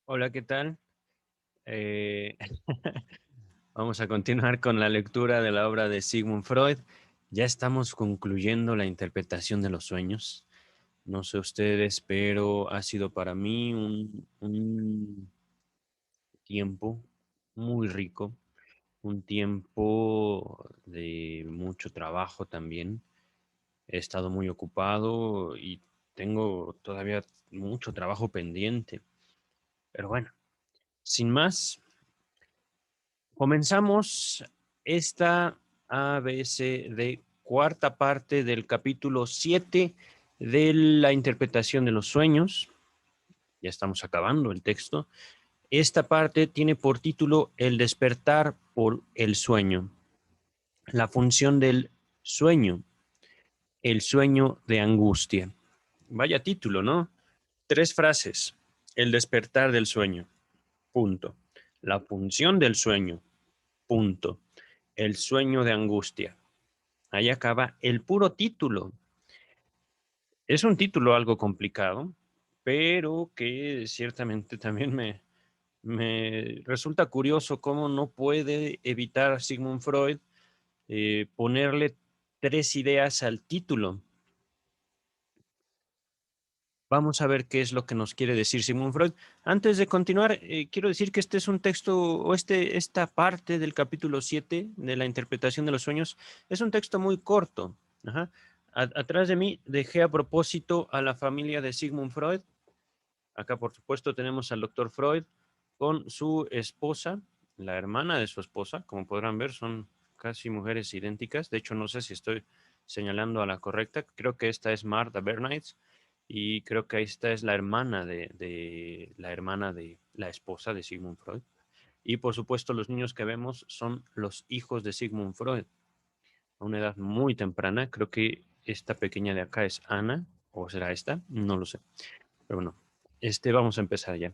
Hola, ¿qué tal? Eh, Vamos a continuar con la lectura de la obra de Sigmund Freud. Ya estamos concluyendo la interpretación de los sueños. No sé ustedes, pero ha sido para mí un tiempo muy rico, un tiempo de mucho trabajo también. He estado muy ocupado y tengo todavía mucho trabajo pendiente. Pero bueno, sin más, comenzamos esta ABCD cuarta parte del capítulo 7 de la interpretación de los sueños. Ya estamos acabando el texto. Esta parte tiene por título El despertar por el sueño. La función del sueño, el sueño de angustia. Vaya título, ¿no? Tres frases. El despertar del sueño. Punto. La función del sueño. Punto. El sueño de angustia. Ahí acaba el puro título. Es un título algo complicado, pero que ciertamente también me resulta curioso cómo no puede evitar Sigmund Freud ponerle tres ideas al título. Vamos a ver qué es lo que nos quiere decir Sigmund Freud. Antes de continuar, quiero decir que este es un texto, o esta parte del capítulo 7 de la interpretación de los sueños, es un texto muy corto. Ajá. Atrás de mí dejé a propósito a la familia de Sigmund Freud. Acá, por supuesto, tenemos al doctor Freud con su esposa, la hermana de su esposa. Como podrán ver, son casi mujeres idénticas. De hecho, no sé si estoy señalando a la correcta. Creo que esta es Martha Bernays y creo que esta es la hermana de la esposa de Sigmund Freud. Y por supuesto, los niños que vemos son los hijos de Sigmund Freud a una edad muy temprana. Creo que esta pequeña de acá es Ana, o será esta, no lo sé. Pero bueno, vamos a empezar ya.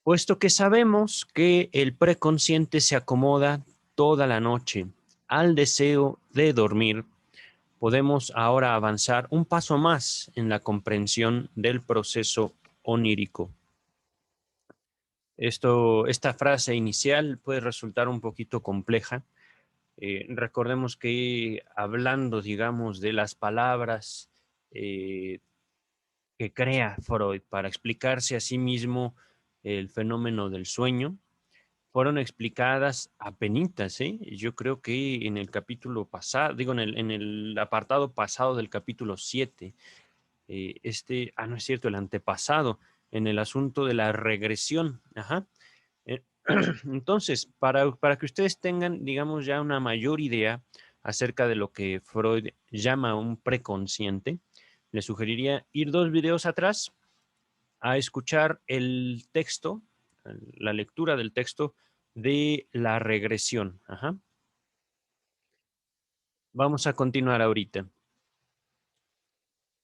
Puesto que sabemos que el preconsciente se acomoda toda la noche al deseo de dormir, podemos ahora avanzar un paso más en la comprensión del proceso onírico. Esta frase inicial puede resultar un poquito compleja. Recordemos que hablando, digamos, de las palabras eh, que crea Freud para explicarse a sí mismo el fenómeno del sueño, fueron explicadas apenitas, ¿eh? Yo creo que en el capítulo pasado, digo, en el apartado pasado del capítulo 7, no es cierto, el antepasado, en el asunto de la regresión. Ajá. Eh, Entonces, para que ustedes tengan, digamos, ya una mayor idea acerca de lo que Freud llama un preconsciente, les sugeriría ir 2 videos atrás a escuchar el texto, la lectura del texto de la regresión. Ajá. Vamos a continuar ahorita.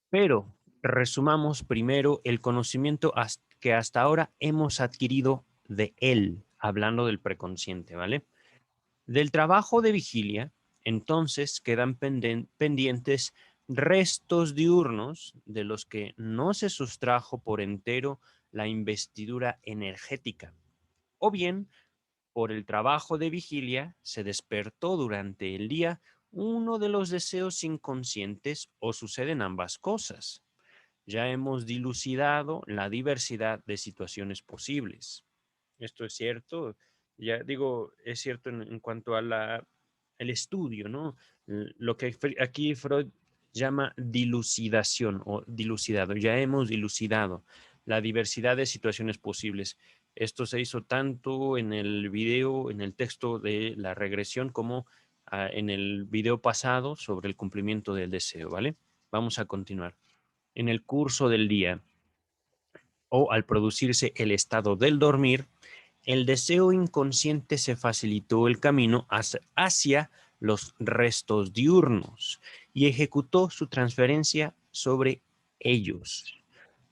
Pero resumamos primero el conocimiento que hasta ahora hemos adquirido de él, hablando del preconsciente, ¿vale? Del trabajo de vigilia, entonces quedan pendientes restos diurnos de los que no se sustrajo por entero la investidura energética, o bien por el trabajo de vigilia se despertó durante el día uno de los deseos inconscientes o suceden ambas cosas. Ya hemos dilucidado la diversidad de situaciones posibles. Esto es cierto, ya digo, es cierto en cuanto a el estudio, ¿no? Lo que aquí Freud llama dilucidación o dilucidado. Ya hemos dilucidado la diversidad de situaciones posibles. Esto se hizo tanto en el video, en el texto de la regresión, como en el video pasado sobre el cumplimiento del deseo, ¿vale? Vamos a continuar. En el curso del día o al producirse el estado del dormir, el deseo inconsciente se facilitó el camino hacia los restos diurnos y ejecutó su transferencia sobre ellos.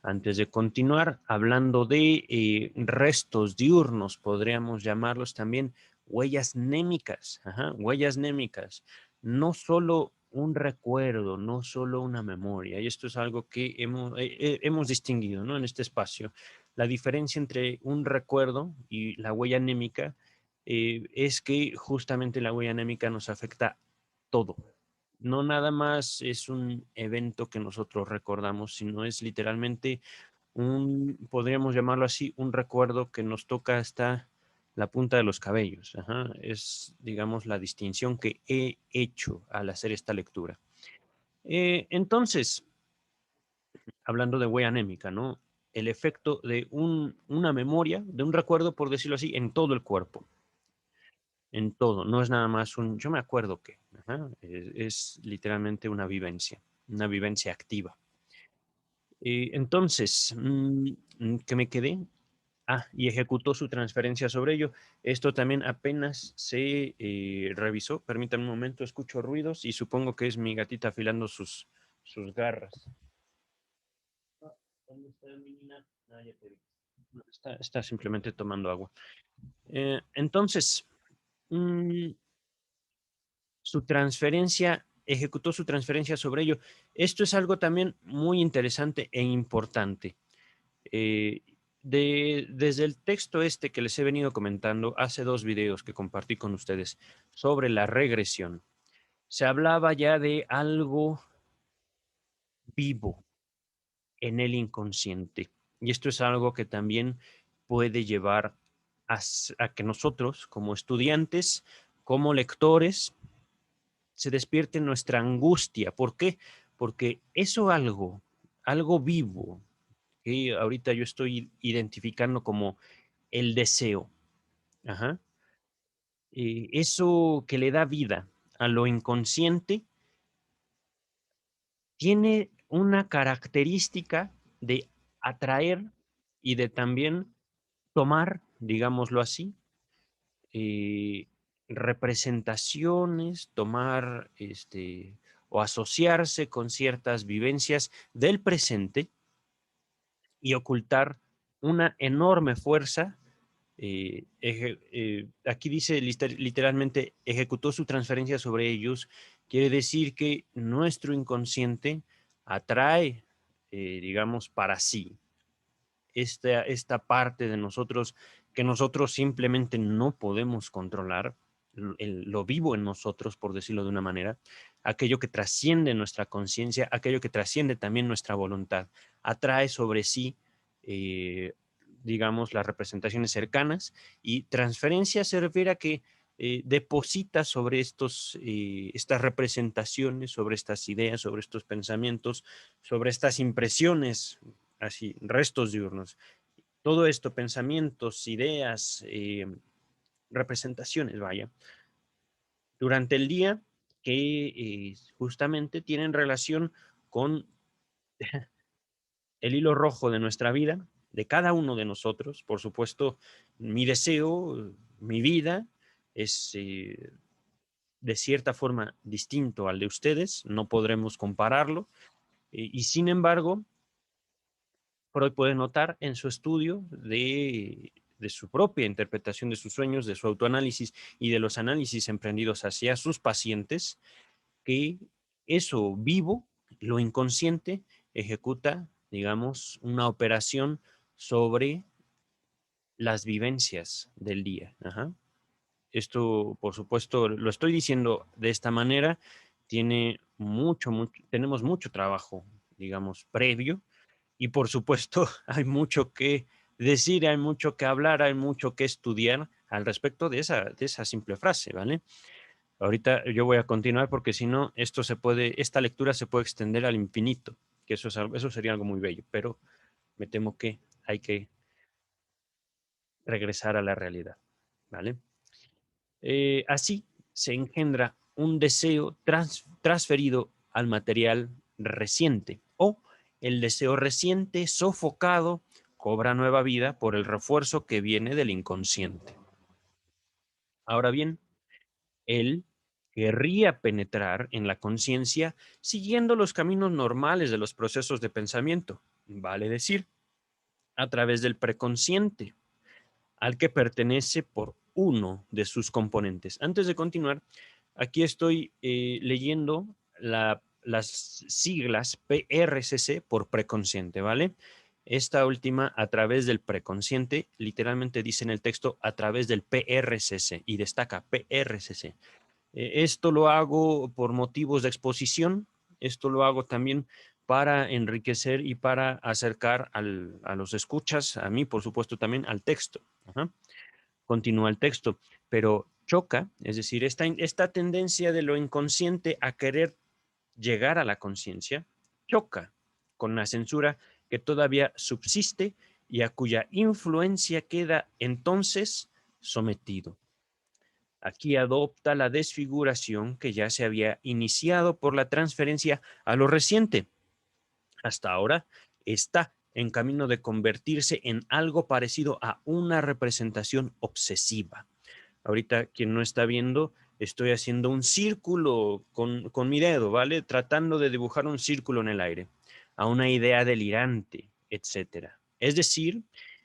Antes de continuar, hablando de restos diurnos, podríamos llamarlos también huellas némicas. Ajá, huellas némicas. No solo un recuerdo, no solo una memoria. Y esto es algo que hemos distinguido, ¿no? En este espacio. La diferencia entre un recuerdo y la huella anémica es que justamente la huella anémica nos afecta todo. No nada más es un evento que nosotros recordamos, sino es literalmente podríamos llamarlo así, un recuerdo que nos toca hasta la punta de los cabellos. Ajá. Es, digamos, la distinción que he hecho al hacer esta lectura. Entonces, hablando de huella anémica, ¿no? El efecto de una memoria, de un recuerdo, por decirlo así, en todo el cuerpo, en todo. No es nada más yo me acuerdo que, ajá, es literalmente una vivencia activa. Entonces, ¿qué me quedé? Ah, y ejecutó su transferencia sobre ello. Esto también apenas se revisó. Permítanme un momento, escucho ruidos y supongo que es mi gatita afilando sus garras. ¿Dónde está mi niña? Ah, ya te vi. No, está simplemente tomando agua. Entonces, mm, ejecutó su transferencia sobre ello. Esto es algo también muy interesante e importante. Eh, desde el texto este que les he venido comentando hace 2 videos que compartí con ustedes sobre la regresión, se hablaba ya de algo vivo en el inconsciente. Y esto es algo que también puede llevar a que nosotros, como estudiantes, como lectores, se despierte nuestra angustia. ¿Por qué? Porque algo vivo, que ahorita yo estoy identificando como el deseo. Ajá. Eso que le da vida a lo inconsciente tiene una característica de atraer y de también tomar, digámoslo así, eh, representaciones, tomar o asociarse con ciertas vivencias del presente y ocultar una enorme fuerza. Aquí dice literalmente, ejecutó su transferencia sobre ellos. Quiere decir que nuestro inconsciente atrae, digamos, para sí esta parte de nosotros que nosotros simplemente no podemos controlar, lo vivo en nosotros, por decirlo de una manera, aquello que trasciende nuestra conciencia, aquello que trasciende también nuestra voluntad, atrae sobre sí, eh, digamos, las representaciones cercanas y transferencia se refiere a que deposita sobre estas representaciones, sobre estas ideas, sobre estos pensamientos, sobre estas impresiones así, restos diurnos. Todo esto, pensamientos, ideas, representaciones, vaya, durante el día que justamente tienen relación con el hilo rojo de nuestra vida, de cada uno de nosotros. Por supuesto, mi deseo, mi vida es de cierta forma distinto al de ustedes, no podremos compararlo, y sin embargo, Freud puede notar en su estudio de su propia interpretación de sus sueños, de su autoanálisis y de los análisis emprendidos hacia sus pacientes, que eso vivo, lo inconsciente, ejecuta, digamos, una operación sobre las vivencias del día. Ajá. Esto, por supuesto, lo estoy diciendo de esta manera, tenemos mucho trabajo, digamos, previo, y por supuesto, hay mucho que decir, hay mucho que hablar, hay mucho que estudiar al respecto de esa simple frase, ¿vale? Ahorita yo voy a continuar porque si no, esta lectura se puede extender al infinito, que eso sería algo muy bello, pero me temo que hay que regresar a la realidad, ¿vale? Así se engendra un deseo transferido al material reciente o el deseo reciente sofocado cobra nueva vida por el refuerzo que viene del inconsciente. Ahora bien, él querría penetrar en la conciencia siguiendo los caminos normales de los procesos de pensamiento, vale decir, a través del preconsciente, al que pertenece por uno de sus componentes. Antes de continuar, aquí estoy leyendo las siglas PRCC por preconsciente, ¿vale? esta última a través del preconsciente, literalmente dice en el texto a través del PRCC y destaca PRCC. Esto lo hago por motivos de exposición, esto lo hago también para enriquecer y para acercar a los escuchas, a mí por supuesto también al texto. Ajá. Continúa el texto, pero choca, es decir, esta tendencia de lo inconsciente a querer llegar a la conciencia, choca con la censura que todavía subsiste y a cuya influencia queda entonces sometido. Aquí adopta la desfiguración que ya se había iniciado por la transferencia a lo reciente. Hasta ahora está en camino de convertirse en algo parecido a una representación obsesiva. Ahorita, quien no está viendo, estoy haciendo un círculo con mi dedo, ¿vale? Tratando de dibujar un círculo en el aire, a una idea delirante, etcétera. Es decir,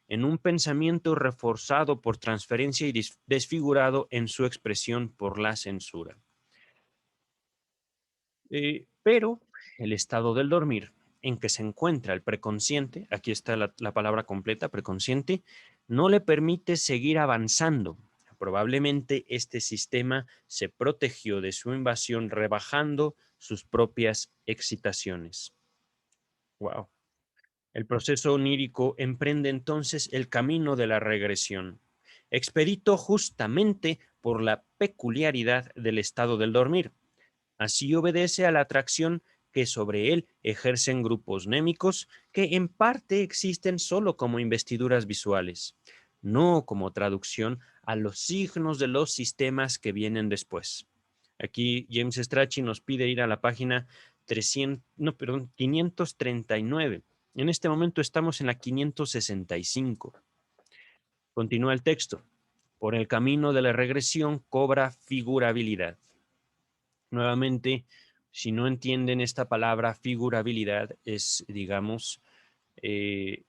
en un pensamiento reforzado por transferencia y desfigurado en su expresión por la censura. Pero el estado del dormir en que se encuentra el preconsciente, aquí está la palabra completa, preconsciente, no le permite seguir avanzando. Probablemente este sistema se protegió de su invasión rebajando sus propias excitaciones. Wow. El proceso onírico emprende entonces el camino de la regresión, expedito justamente por la peculiaridad del estado del dormir. Así obedece a la atracción que sobre él ejercen grupos némicos que en parte existen solo como investiduras visuales, no como traducción a los signos de los sistemas que vienen después. Aquí James Strachey nos pide ir a la página 539. En este momento estamos en la 565. Continúa el texto. Por el camino de la regresión cobra figurabilidad. Nuevamente, si no entienden esta palabra figurabilidad, es, digamos, eh,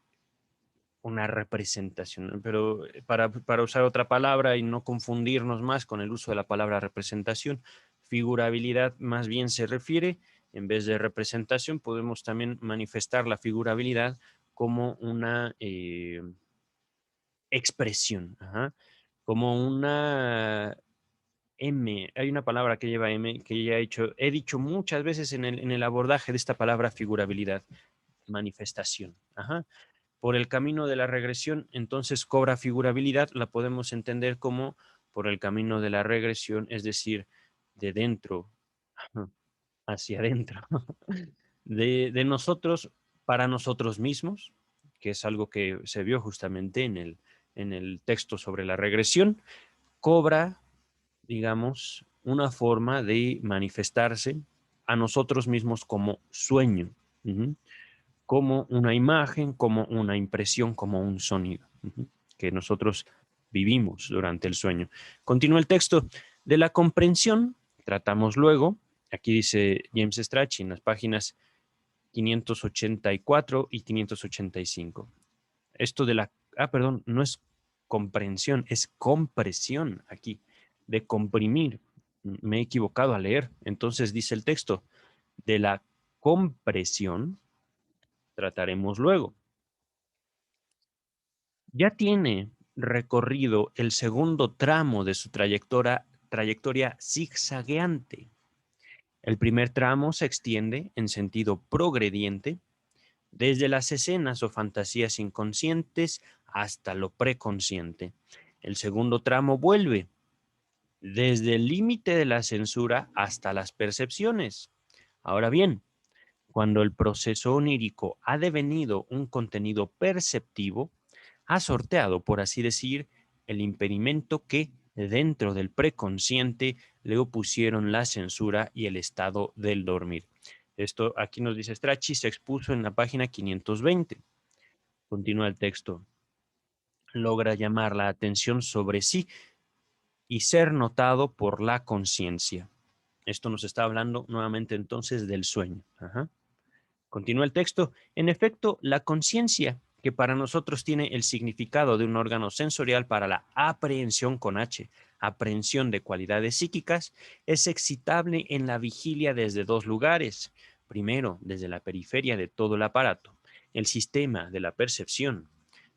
una representación, pero para usar otra palabra y no confundirnos más con el uso de la palabra representación, figurabilidad más bien se refiere, en vez de representación, podemos también manifestar la figurabilidad como una expresión, ajá, como una M, hay una palabra que lleva M que ya he dicho muchas veces en el abordaje de esta palabra figurabilidad, manifestación. Ajá. Por el camino de la regresión, entonces cobra figurabilidad, la podemos entender como por el camino de la regresión, es decir, de dentro hacia adentro, de nosotros para nosotros mismos, que es algo que se vio justamente en el texto sobre la regresión, cobra, digamos, una forma de manifestarse a nosotros mismos como sueño, como una imagen, como una impresión, como un sonido, que nosotros vivimos durante el sueño. Continúa el texto. De la comprensión tratamos luego, aquí dice James Strachey en las páginas 584 y 585. Esto de la, perdón, no es comprensión, es compresión aquí, de comprimir. Me he equivocado al leer. Entonces dice el texto, de la compresión trataremos luego. Ya tiene recorrido el segundo tramo de su trayectoria zigzagueante. El primer tramo se extiende en sentido progrediente desde las escenas o fantasías inconscientes hasta lo preconsciente. El segundo tramo vuelve desde el límite de la censura hasta las percepciones. Ahora bien, cuando el proceso onírico ha devenido un contenido perceptivo, ha sorteado, por así decir, el impedimento que dentro del preconsciente le opusieron la censura y el estado del dormir. Esto aquí nos dice Strachey, se expuso en la página 520. Continúa el texto. Logra llamar la atención sobre sí y ser notado por la conciencia. Esto nos está hablando nuevamente entonces del sueño. Ajá. Continúa el texto. En efecto, la conciencia, que para nosotros tiene el significado de un órgano sensorial para la aprehensión con H, aprehensión de cualidades psíquicas, es excitable en la vigilia desde dos lugares. Primero, desde la periferia de todo el aparato. el sistema de la percepción.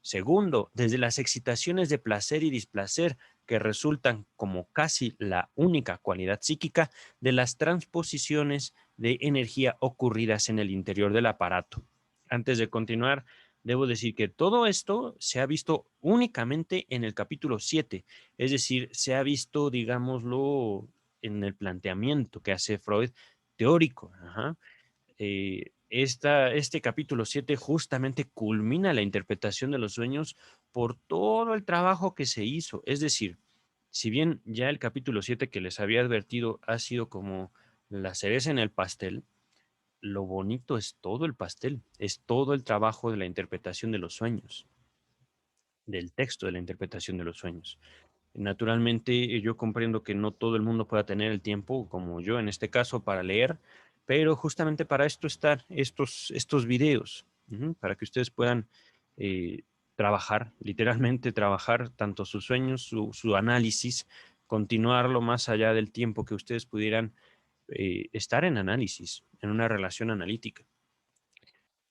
Segundo, desde las excitaciones de placer y displacer que resultan como casi la única cualidad psíquica de las transposiciones de energía ocurridas en el interior del aparato. Antes de continuar, debo decir que todo esto se ha visto únicamente en el capítulo 7, es decir, se ha visto, digámoslo, en el planteamiento que hace Freud teórico. Ajá. Este capítulo 7 justamente culmina la interpretación de los sueños por todo el trabajo que se hizo. Es decir, si bien ya el capítulo 7 que les había advertido ha sido como la cereza en el pastel, lo bonito es todo el pastel, es todo el trabajo de la interpretación de los sueños, del texto de la interpretación de los sueños. Naturalmente, yo comprendo que no todo el mundo pueda tener el tiempo, como yo en este caso, para leer, pero justamente para esto están estos videos, para que ustedes puedan eh, trabajar, literalmente trabajar tanto sus sueños, su análisis, continuarlo más allá del tiempo que ustedes pudieran estar en análisis, en una relación analítica.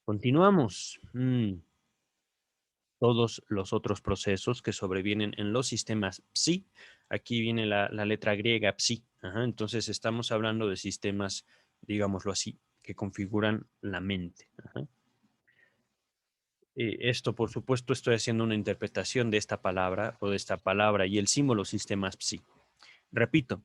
Continuamos. Todos los otros procesos que sobrevienen en los sistemas psi. Aquí viene la letra griega psi. Ajá, entonces estamos hablando de sistemas, digámoslo así, que configuran la mente. Ajá. Esto, por supuesto, estoy haciendo una interpretación de esta palabra o de esta palabra y el símbolo sistemas psi. Repito,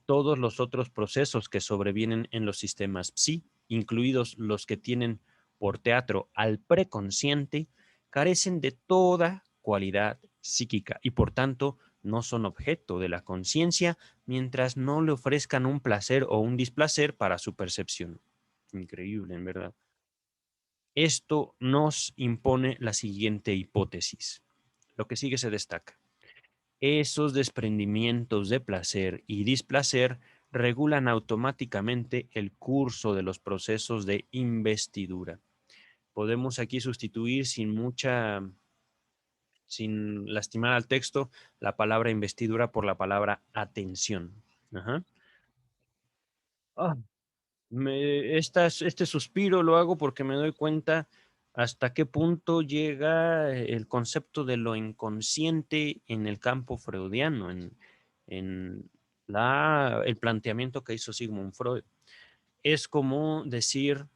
todos los otros procesos que sobrevienen en los sistemas psi, incluidos los que tienen por teatro al preconsciente, carecen de toda cualidad psíquica y por tanto no son objeto de la conciencia mientras no le ofrezcan un placer o un displacer para su percepción. Increíble, en verdad. Esto nos impone la siguiente hipótesis. Lo que sigue se destaca. Esos desprendimientos de placer y displacer regulan automáticamente el curso de los procesos de investidura. Podemos aquí sustituir sin lastimar al texto, la palabra investidura por la palabra atención. Ajá. Ah, este suspiro lo hago porque me doy cuenta hasta qué punto llega el concepto de lo inconsciente en el campo freudiano, en el planteamiento que hizo Sigmund Freud. Es como decir,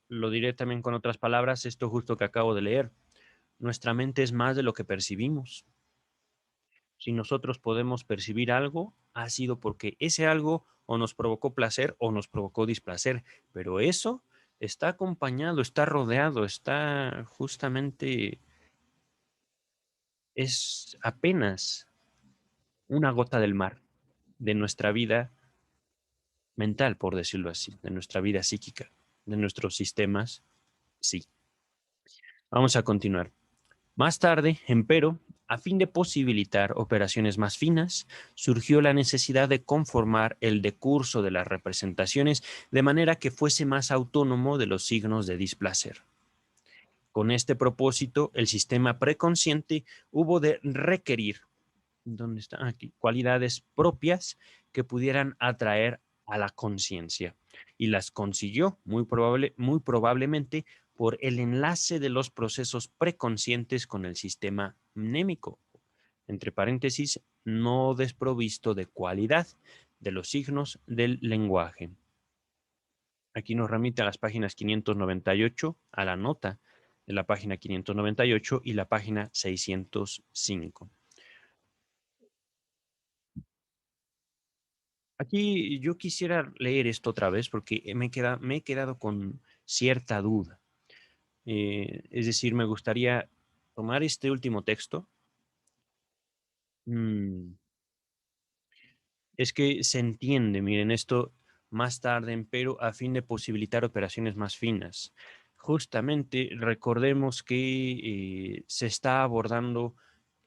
lo diré también con otras palabras, esto justo que acabo de leer, nuestra mente es más de lo que percibimos. Si nosotros podemos percibir algo, ha sido porque ese algo o nos provocó placer o nos provocó displacer, pero eso está acompañado, está rodeado, está justamente, es apenas una gota del mar de nuestra vida mental, por decirlo así, de nuestra vida psíquica, de nuestros sistemas, sí. Vamos a continuar. Más tarde, empero, a fin de posibilitar operaciones más finas, surgió la necesidad de conformar el decurso de las representaciones de manera que fuese más autónomo de los signos de displacer. Con este propósito, el sistema preconsciente hubo de requerir, ¿dónde está? Aquí, cualidades propias que pudieran atraer a la conciencia. Y las consiguió muy probablemente por el enlace de los procesos preconscientes con el sistema mnémico, entre paréntesis, no desprovisto de cualidad de los signos del lenguaje. Aquí nos remite a las páginas 598, a la nota de la página 598 y la página 605. Aquí yo quisiera leer esto otra vez porque me he quedado con cierta duda. Es decir, me gustaría tomar este último texto. Mm, es que se entiende, miren, esto más tarde, pero a fin de posibilitar operaciones más finas. Justamente recordemos que se está abordando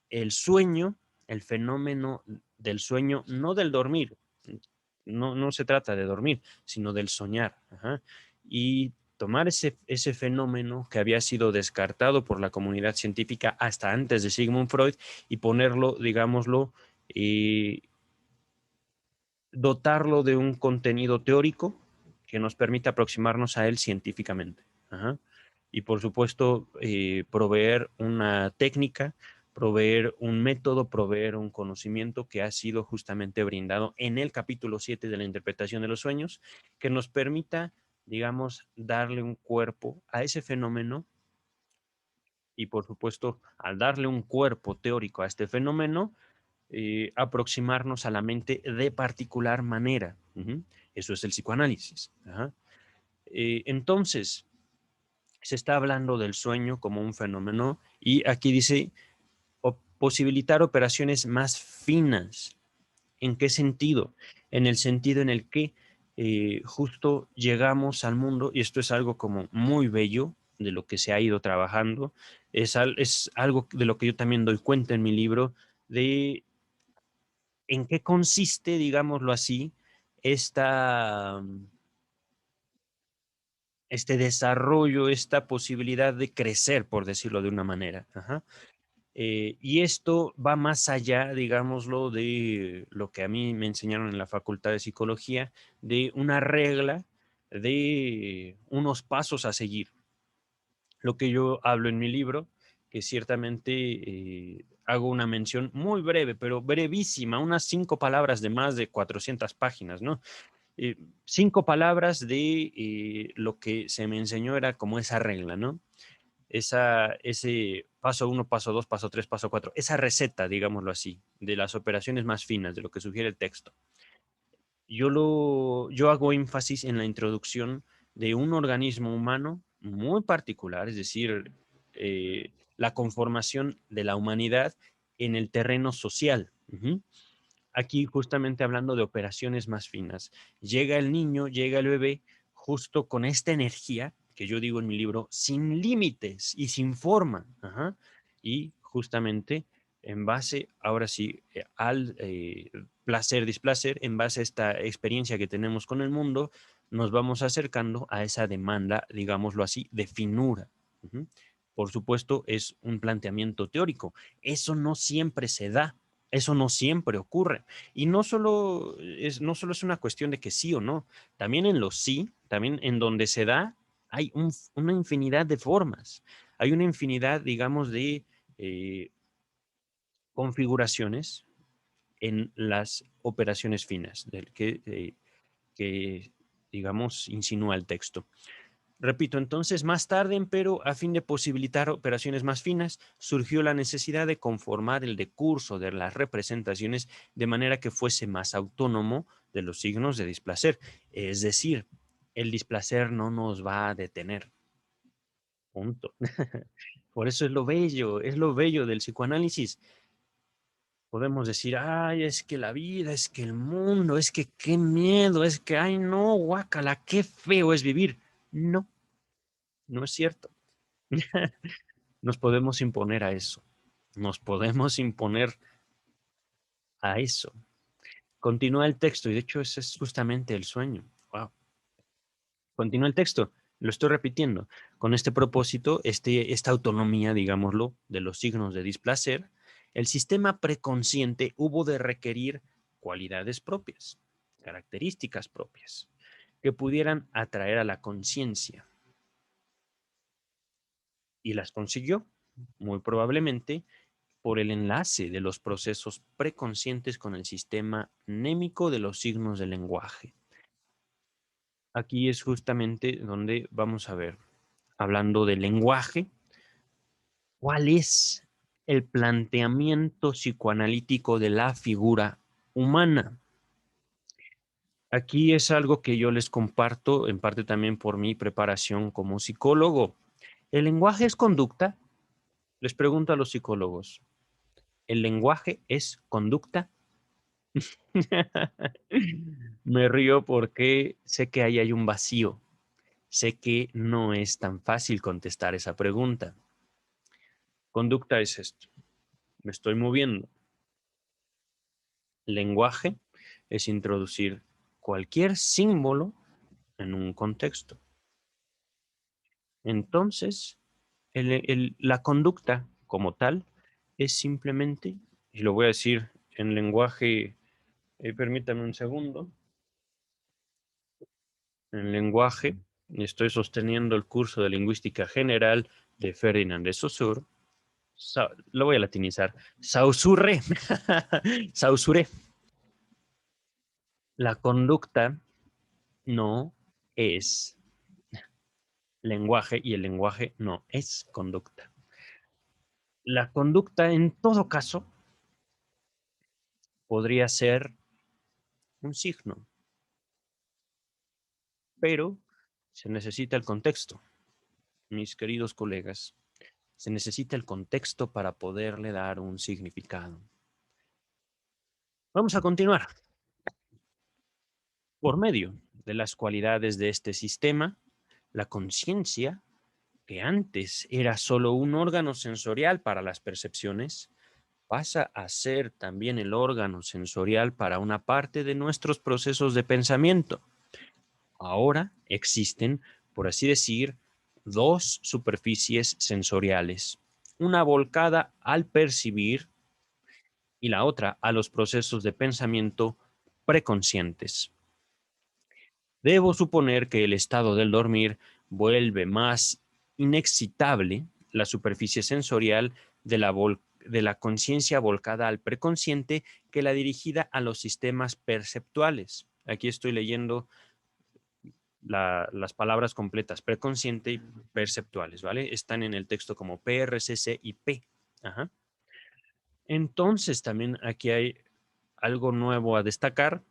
el sueño, el fenómeno del sueño, no del dormir. No se trata de dormir, sino del soñar. Ajá. Y tomar ese fenómeno que había sido descartado por la comunidad científica hasta antes de Sigmund Freud y ponerlo, digámoslo, eh, dotarlo de un contenido teórico que nos permita aproximarnos a él científicamente. Ajá. y por supuesto proveer una técnica, proveer un método, proveer un conocimiento que ha sido justamente brindado en el capítulo 7 de la interpretación de los sueños, que nos permita, digamos, darle un cuerpo a ese fenómeno y por supuesto, al darle un cuerpo teórico a este fenómeno, aproximarnos a la mente de particular manera. Eso es el psicoanálisis. Ajá. Entonces, se está hablando del sueño como un fenómeno y aquí dice posibilitar operaciones más finas. ¿En qué sentido? En el sentido en el que justo llegamos al mundo, y esto es algo como muy bello de lo que se ha ido trabajando, es algo de lo que yo también doy cuenta en mi libro, de en qué consiste, digámoslo así, esta, este desarrollo, esta posibilidad de crecer, por decirlo de una manera. Ajá. Y esto va más allá, digámoslo, de lo que a mí me enseñaron en la Facultad de Psicología, de una regla, de unos pasos a seguir. Lo que yo hablo en mi libro, que ciertamente hago una mención muy breve, pero brevísima, unas 5 palabras de más de 400 páginas, ¿no? 5 palabras de lo que se me enseñó era como esa regla, ¿no? Ese paso uno, paso dos, paso tres, paso cuatro, esa receta, digámoslo así, de las operaciones más finas, de lo que sugiere el texto. Yo hago énfasis en la introducción de un organismo humano muy particular, es decir, la conformación de la humanidad en el terreno social. Aquí justamente hablando de operaciones más finas. Llega el niño, llega el bebé, justo con esta energía, que yo digo en mi libro, sin límites y sin forma. Ajá. Y justamente en base, ahora sí, al placer, displacer, en base a esta experiencia que tenemos con el mundo, nos vamos acercando a esa demanda, digámoslo así, de finura. Ujú. Por supuesto, es un planteamiento teórico. Eso no siempre se da, eso no siempre ocurre. Y no solo es una cuestión de que sí o no, también en los sí, también en donde se da, hay una infinidad de formas, hay una infinidad, digamos, de eh, configuraciones en las operaciones finas que, digamos, insinúa el texto. Repito, entonces, más tarde, empero, a fin de posibilitar operaciones más finas, surgió la necesidad de conformar el decurso de las representaciones de manera que fuese más autónomo de los signos de displacer. Es decir, el displacer no nos va a detener. Punto. Por eso es lo bello del psicoanálisis. Podemos decir, ay, es que la vida, es que el mundo, es que qué miedo, es que, ay, no, guácala, qué feo es vivir. No, no es cierto. Nos podemos imponer a eso. Nos podemos imponer a eso. Continúa el texto y de hecho ese es justamente el sueño. Wow. Continúa el texto. Lo estoy repitiendo. Con este propósito, esta autonomía, digámoslo, de los signos de displacer, el sistema preconsciente hubo de requerir cualidades propias, características propias, que pudieran atraer a la conciencia. Y las consiguió, muy probablemente, por el enlace de los procesos preconscientes con el sistema némico de los signos del lenguaje. Aquí es justamente donde vamos a ver, hablando del lenguaje, cuál es el planteamiento psicoanalítico de la figura humana. Aquí es algo que yo les comparto, en parte también por mi preparación como psicólogo. ¿El lenguaje es conducta? Les pregunto a los psicólogos. ¿El lenguaje es conducta? Me río porque sé que ahí hay un vacío. Sé que no es tan fácil contestar esa pregunta. Conducta es esto. Me estoy moviendo. Lenguaje es introducir cualquier símbolo en un contexto. Entonces, la conducta como tal es simplemente, y lo voy a decir en lenguaje, permítame un segundo, en lenguaje. Estoy sosteniendo el curso de Lingüística General de Ferdinand de Saussure. Lo voy a latinizar. Saussure. Saussure. La conducta no es lenguaje y el lenguaje no es conducta. La conducta, en todo caso, podría ser un signo, pero se necesita el contexto, mis queridos colegas. Se necesita el contexto para poderle dar un significado. Vamos a continuar. Por medio de las cualidades de este sistema, la conciencia, que antes era solo un órgano sensorial para las percepciones, pasa a ser también el órgano sensorial para una parte de nuestros procesos de pensamiento. Ahora existen, por así decir, dos superficies sensoriales, una volcada al percibir y la otra a los procesos de pensamiento preconscientes. Debo suponer que el estado del dormir vuelve más inexcitable la superficie sensorial de la conciencia volcada al preconsciente que la dirigida a los sistemas perceptuales. Aquí estoy leyendo las palabras completas, preconsciente y perceptuales, ¿vale? Están en el texto como PRCC y P. Ajá. Entonces, también aquí hay algo nuevo a destacar.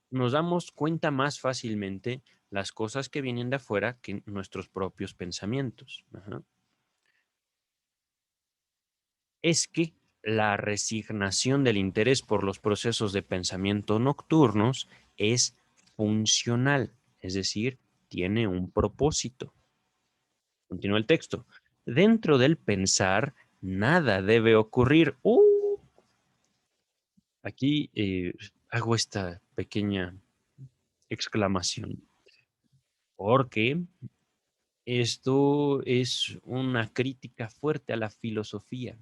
Nos damos cuenta más fácilmente las cosas que vienen de afuera que nuestros propios pensamientos. Ajá. Es que la resignación del interés por los procesos de pensamiento nocturnos es funcional, es decir, tiene un propósito. Continúa el texto. Dentro del pensar, nada debe ocurrir. Aquí hago esta pequeña exclamación, porque esto es una crítica fuerte a la filosofía.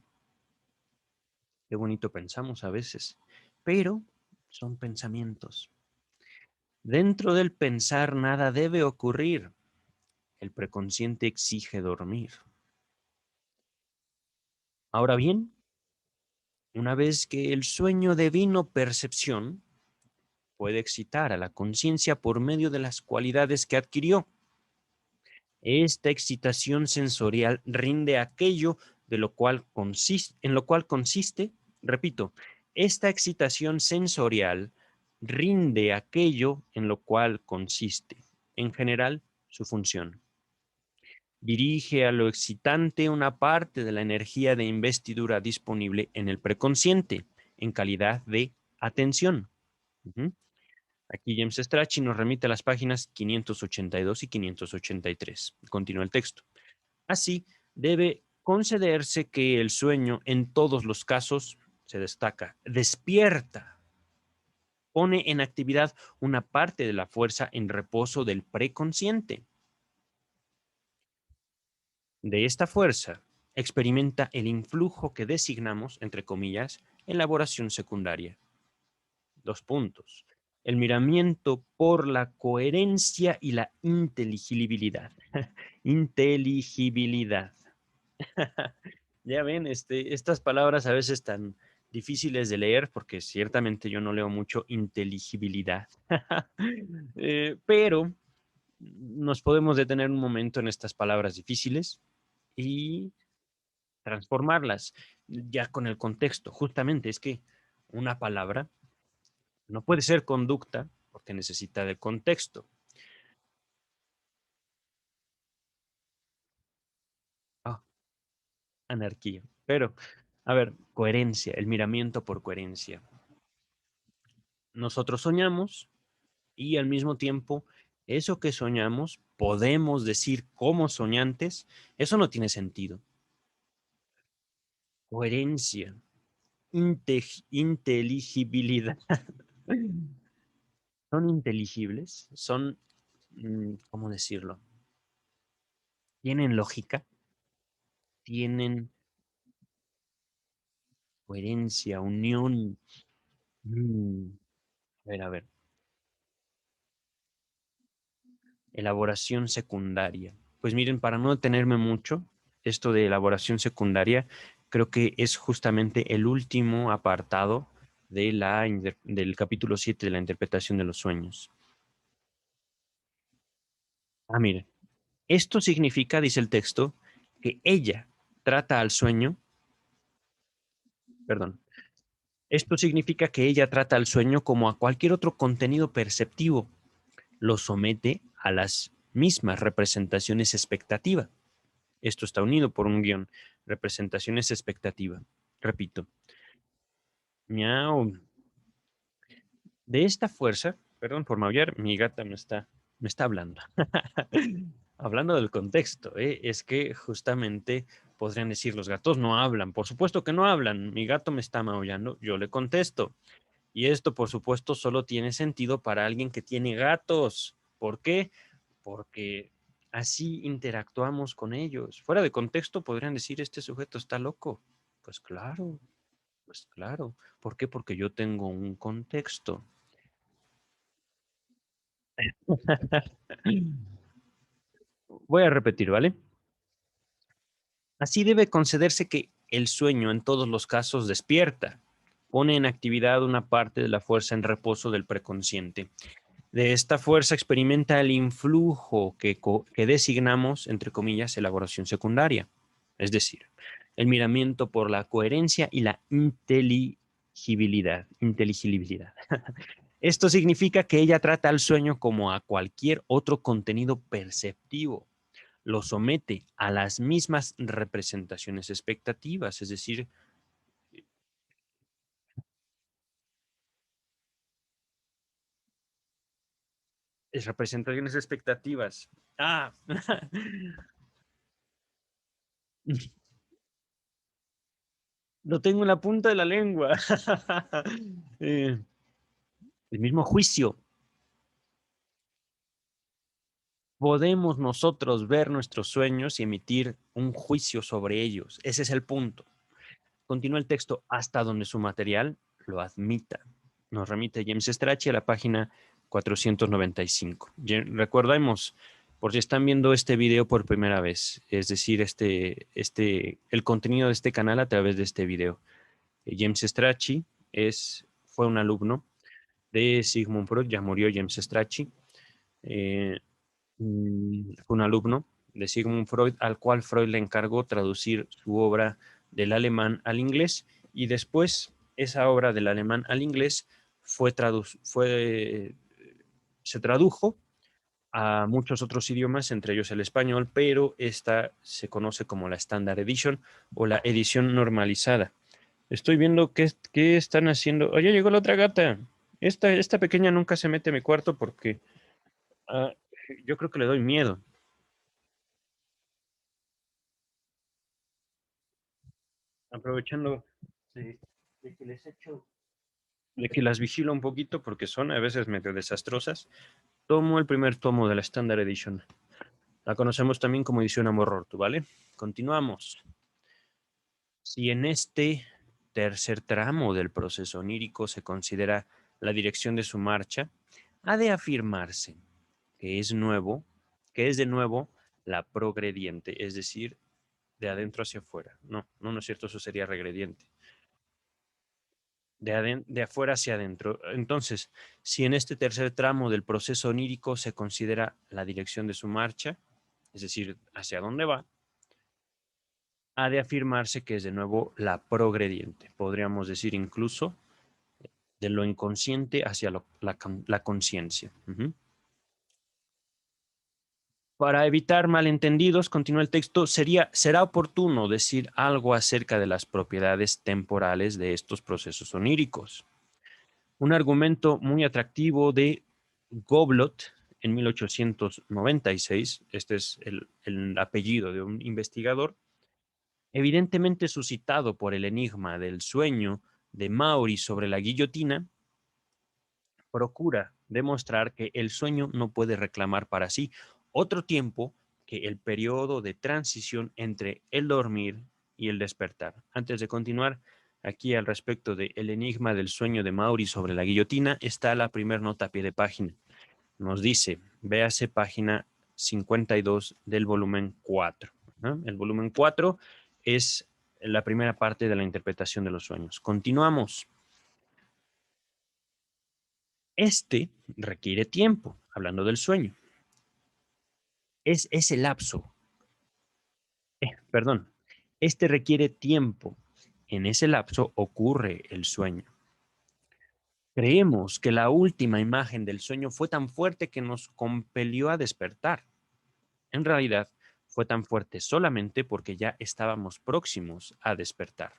Qué bonito pensamos a veces, pero son pensamientos. Dentro del pensar nada debe ocurrir. El preconsciente exige dormir. Ahora bien, una vez que el sueño devino percepción, puede excitar a la conciencia por medio de las cualidades que adquirió. Esta excitación sensorial rinde aquello de lo cual consiste, en lo cual consiste, repito, esta excitación sensorial rinde aquello en lo cual consiste, en general, su función. Dirige a lo excitante una parte de la energía de investidura disponible en el preconsciente, en calidad de atención. Ujú. Aquí James Strachey nos remite a las páginas 582 y 583. Continúa el texto. Así, debe concederse que el sueño en todos los casos se destaca, despierta, pone en actividad una parte de la fuerza en reposo del preconsciente. De esta fuerza experimenta el influjo que designamos, entre comillas, elaboración secundaria. Dos puntos. El miramiento por la coherencia y la inteligibilidad. Inteligibilidad. Ya ven, estas palabras a veces tan difíciles de leer, porque ciertamente yo no leo mucho inteligibilidad. Pero nos podemos detener un momento en estas palabras difíciles y transformarlas ya con el contexto. Justamente es que una palabra no puede ser conducta porque necesita de contexto. Ah, anarquía. Pero, a ver, coherencia, el miramiento por coherencia. Nosotros soñamos y al mismo tiempo, eso que soñamos, podemos decir como soñantes, eso no tiene sentido. Coherencia, inteligibilidad. Son inteligibles, son, ¿cómo decirlo? Tienen lógica, tienen coherencia, unión. Mm, a ver, Elaboración secundaria. Pues miren, para no detenerme mucho, esto de elaboración secundaria, creo que es justamente el último apartado de del capítulo 7 de la interpretación de los sueños. Ah, miren, esto significa, dice el texto, que ella trata al sueño, perdón, esto significa que ella trata al sueño como a cualquier otro contenido perceptivo, lo somete a las mismas representaciones expectativa. Esto está unido por un guión. Representaciones expectativa. Repito. Miau. De esta fuerza, perdón por maullar, mi gata me está hablando. Hablando del contexto, es que justamente podrían decir los gatos no hablan. Por supuesto que no hablan. Mi gato me está maullando, yo le contesto. Y esto, por supuesto, solo tiene sentido para alguien que tiene gatos. ¿Por qué? Porque así interactuamos con ellos. Fuera de contexto podrían decir, este sujeto está loco. Pues claro, pues claro. ¿Por qué? Porque yo tengo un contexto. Voy a repetir, ¿vale? Así debe concederse que el sueño en todos los casos despierta, pone en actividad una parte de la fuerza en reposo del preconsciente. De esta fuerza experimenta el influjo que designamos, entre comillas, elaboración secundaria, es decir, el miramiento por la coherencia y la inteligibilidad. Esto significa que ella trata al sueño como a cualquier otro contenido perceptivo, lo somete a las mismas representaciones expectativas, es decir, representaciones expectativas. Ah, lo tengo en la punta de la lengua. Eh, el mismo juicio. Podemos nosotros ver nuestros sueños y emitir un juicio sobre ellos. Ese es el punto. Continúa el texto hasta donde su material lo admita. Nos remite James Strachey a la página 495. Recordemos, por si están viendo este video por primera vez, es decir, el contenido de este canal a través de este video. James Strachey fue un alumno de Sigmund Freud, ya murió James Strachey. Eh, fue un alumno de Sigmund Freud, al cual Freud le encargó traducir su obra del alemán al inglés, y después esa obra del alemán al inglés se tradujo a muchos otros idiomas, entre ellos el español, pero esta se conoce como la Standard Edition o la edición normalizada. Estoy viendo qué están haciendo. Oye, llegó la otra gata. Esta pequeña nunca se mete a mi cuarto porque ah, yo creo que le doy miedo. Aprovechando de, de que les echo, de que las vigilo un poquito porque son a veces medio desastrosas, tomo el primer tomo de la Standard Edition. La conocemos también como edición Amor-Rorto, ¿vale? Continuamos. Si en este tercer tramo del proceso onírico se considera la dirección de su marcha, ha de afirmarse que que es de nuevo la progrediente, es decir, de adentro hacia afuera. No es cierto, eso sería regrediente. De afuera hacia adentro. Entonces, si en este tercer tramo del proceso onírico se considera la dirección de su marcha, es decir, hacia dónde va, ha de afirmarse que es de nuevo la progrediente. Podríamos decir incluso de lo inconsciente hacia la conciencia. Para evitar malentendidos, continúa el texto, será oportuno decir algo acerca de las propiedades temporales de estos procesos oníricos. Un argumento muy atractivo de Goblot en 1896, este es el apellido de un investigador, evidentemente suscitado por el enigma del sueño de Maury sobre la guillotina, procura demostrar que el sueño no puede reclamar para sí otro tiempo que el periodo de transición entre el dormir y el despertar. Antes de continuar, aquí al respecto del enigma del sueño de Maury sobre la guillotina, está la primera nota a pie de página. Nos dice, véase página 52 del volumen 4. ¿No? El volumen 4 es la primera parte de la interpretación de los sueños. Continuamos. Este requiere tiempo, hablando del sueño. Es ese lapso, perdón, este requiere tiempo. En ese lapso ocurre el sueño. Creemos que la última imagen del sueño fue tan fuerte que nos compelió a despertar. En realidad, fue tan fuerte solamente porque ya estábamos próximos a despertar.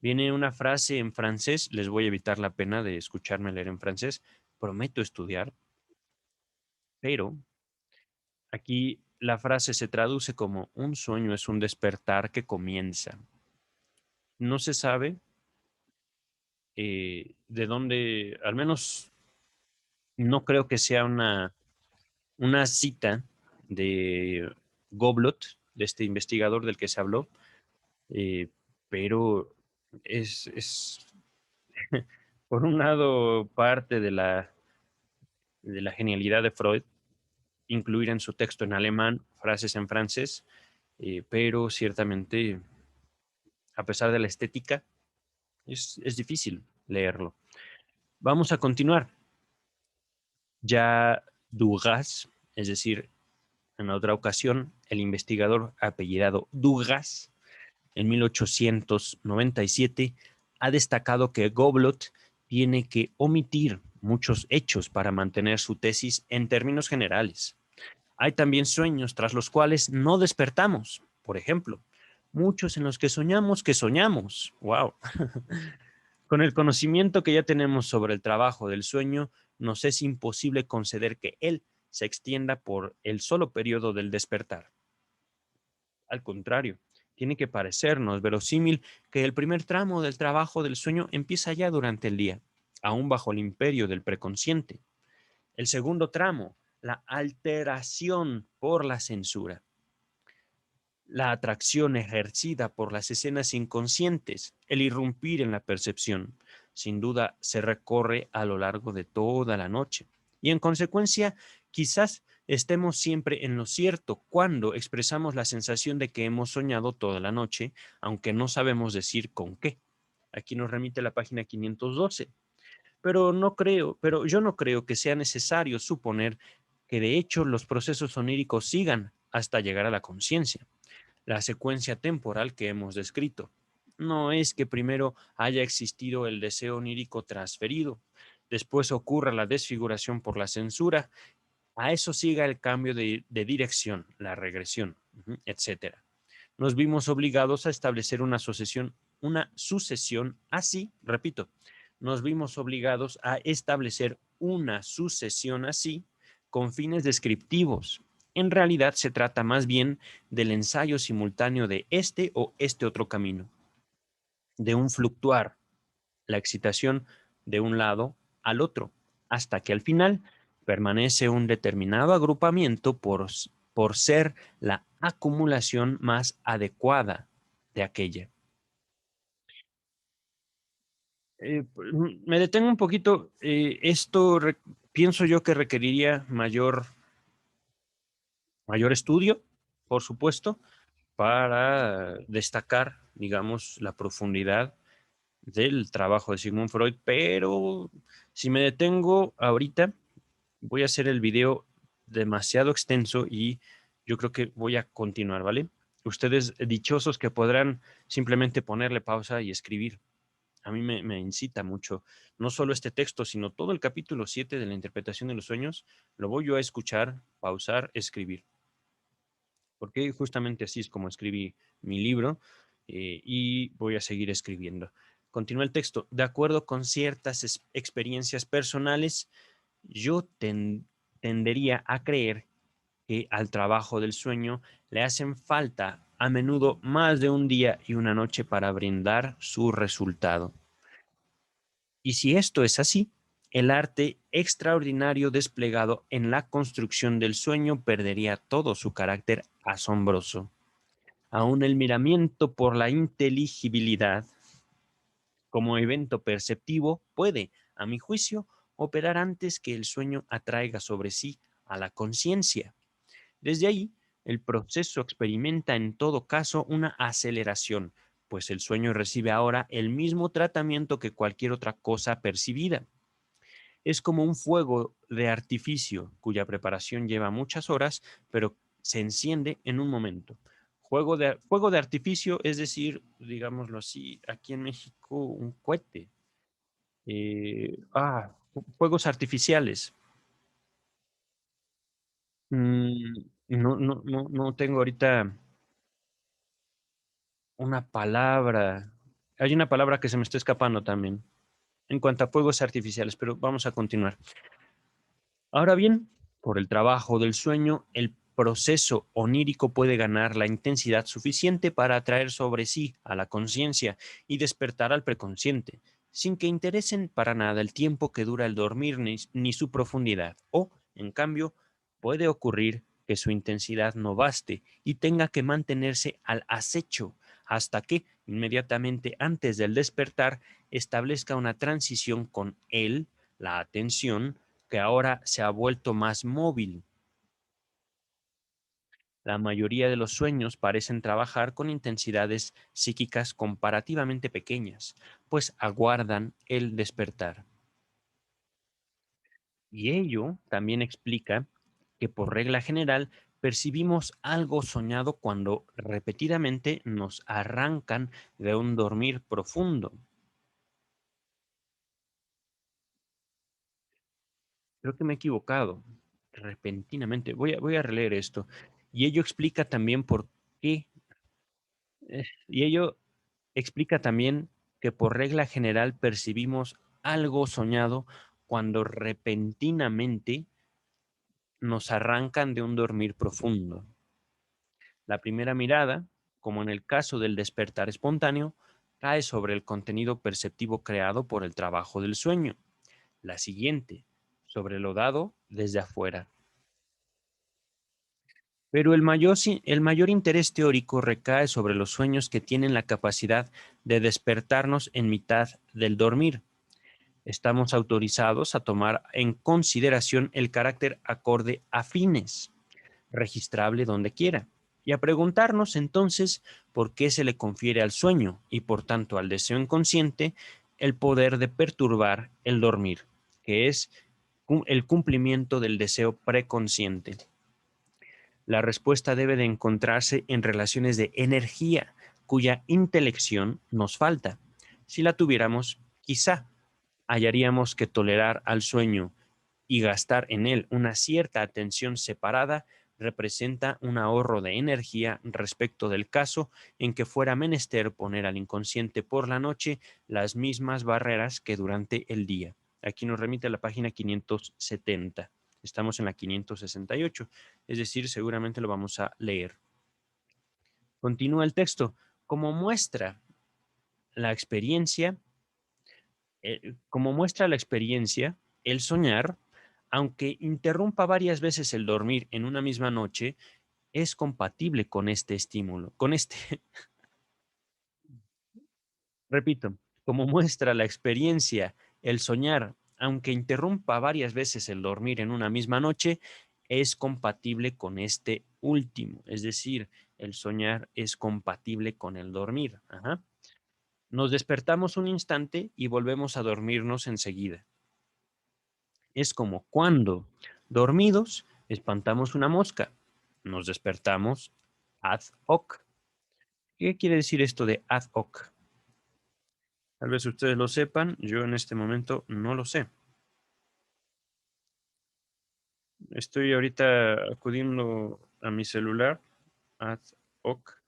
Viene una frase en francés, les voy a evitar la pena de escucharme leer en francés, prometo estudiar, pero aquí la frase se traduce como un sueño es un despertar que comienza. No se sabe de dónde, al menos no creo que sea una cita de Goblot, de este investigador del que se habló, eh, pero es, por un lado, parte de la genialidad de Freud, incluir en su texto en alemán frases en francés, pero ciertamente, a pesar de la estética, es difícil leerlo. Vamos a continuar. Ya Dugas, es decir, en otra ocasión, el investigador apellidado Dugas, en 1897, ha destacado que Goblot tiene que omitir muchos hechos para mantener su tesis en términos generales. Hay también sueños tras los cuales no despertamos. Por ejemplo, muchos en los que soñamos que soñamos. ¡Wow! Con el conocimiento que ya tenemos sobre el trabajo del sueño, nos es imposible conceder que él se extienda por el solo periodo del despertar. Al contrario, tiene que parecernos verosímil que el primer tramo del trabajo del sueño empieza ya durante el día, aún bajo el imperio del preconsciente. El segundo tramo, la alteración por la censura, la atracción ejercida por las escenas inconscientes, el irrumpir en la percepción, sin duda se recorre a lo largo de toda la noche. Y en consecuencia, quizás estemos siempre en lo cierto cuando expresamos la sensación de que hemos soñado toda la noche, aunque no sabemos decir con qué. Aquí nos remite la página 512. Pero yo no creo que sea necesario suponer que de hecho los procesos oníricos sigan hasta llegar a la conciencia, la secuencia temporal que hemos descrito. No es que primero haya existido el deseo onírico transferido, después ocurra la desfiguración por la censura, a eso siga el cambio de dirección, la regresión, etcétera. Nos vimos obligados a establecer una sucesión así, repito, nos vimos obligados a establecer una sucesión así con fines descriptivos. En realidad se trata más bien del ensayo simultáneo de este o este otro camino, de un fluctuar, la excitación de un lado al otro, hasta que al final permanece un determinado agrupamiento por ser la acumulación más adecuada de aquella. Me detengo un poquito. Pienso yo que requeriría mayor estudio, por supuesto, para destacar, digamos, la profundidad del trabajo de Sigmund Freud, pero si me detengo ahorita, voy a hacer el video demasiado extenso y yo creo que voy a continuar, ¿vale? Ustedes dichosos que podrán simplemente ponerle pausa y escribir. A mí me incita mucho, no solo este texto, sino todo el capítulo 7 de la interpretación de los sueños, lo voy yo a escuchar, pausar, escribir. Porque justamente así es como escribí mi libro y voy a seguir escribiendo. Continúa el texto. De acuerdo con ciertas experiencias personales, yo tendería a creer que al trabajo del sueño le hacen falta a menudo más de un día y una noche para brindar su resultado. Y si esto es así, el arte extraordinario desplegado en la construcción del sueño perdería todo su carácter asombroso. Aún el miramiento por la inteligibilidad como evento perceptivo puede, a mi juicio, operar antes que el sueño atraiga sobre sí a la conciencia. Desde ahí, el proceso experimenta en todo caso una aceleración, pues el sueño recibe ahora el mismo tratamiento que cualquier otra cosa percibida. Es como un fuego de artificio cuya preparación lleva muchas horas, pero se enciende en un momento. Fuego de artificio, es decir, digámoslo así, aquí en México, un cohete. Fuegos artificiales. No tengo ahorita una palabra. Hay una palabra que se me está escapando también en cuanto a fuegos artificiales, pero vamos a continuar. Ahora bien, por el trabajo del sueño, el proceso onírico puede ganar la intensidad suficiente para atraer sobre sí a la conciencia y despertar al preconsciente, sin que interesen para nada el tiempo que dura el dormir ni su profundidad. O, en cambio, puede ocurrir que su intensidad no baste y tenga que mantenerse al acecho hasta que, inmediatamente antes del despertar, establezca una transición con él, la atención, que ahora se ha vuelto más móvil. La mayoría de los sueños parecen trabajar con intensidades psíquicas comparativamente pequeñas, pues aguardan el despertar. Y ello también explica que por regla general percibimos algo soñado cuando repetidamente nos arrancan de un dormir profundo. Creo que me he equivocado. Repentinamente. Voy a releer esto. Y ello explica también por qué. Y ello explica también que por regla general percibimos algo soñado cuando repentinamente nos arrancan de un dormir profundo. La primera mirada, como en el caso del despertar espontáneo, cae sobre el contenido perceptivo creado por el trabajo del sueño. La siguiente, sobre lo dado desde afuera. Pero el mayor interés teórico recae sobre los sueños que tienen la capacidad de despertarnos en mitad del dormir. Estamos autorizados a tomar en consideración el carácter acorde a fines, registrable donde quiera, y a preguntarnos entonces por qué se le confiere al sueño y por tanto al deseo inconsciente el poder de perturbar el dormir, que es el cumplimiento del deseo preconsciente. La respuesta debe de encontrarse en relaciones de energía, cuya intelección nos falta. Si la tuviéramos, quizá hallaríamos que tolerar al sueño y gastar en él una cierta atención separada representa un ahorro de energía respecto del caso en que fuera menester poner al inconsciente por la noche las mismas barreras que durante el día. Aquí nos remite a la página 570. Estamos en la 568, es decir, seguramente lo vamos a leer. Continúa el texto. Como muestra la experiencia, el soñar, aunque interrumpa varias veces el dormir en una misma noche, es compatible con este estímulo, repito, como muestra la experiencia, el soñar, aunque interrumpa varias veces el dormir en una misma noche, es compatible con este último, es decir, el soñar es compatible con el dormir. Ajá. Nos despertamos un instante y volvemos a dormirnos enseguida. Es como cuando, dormidos, espantamos una mosca. Nos despertamos ad hoc. ¿Qué quiere decir esto de ad hoc? Tal vez ustedes lo sepan, yo en este momento no lo sé. Estoy ahorita acudiendo a mi celular, ad hoc.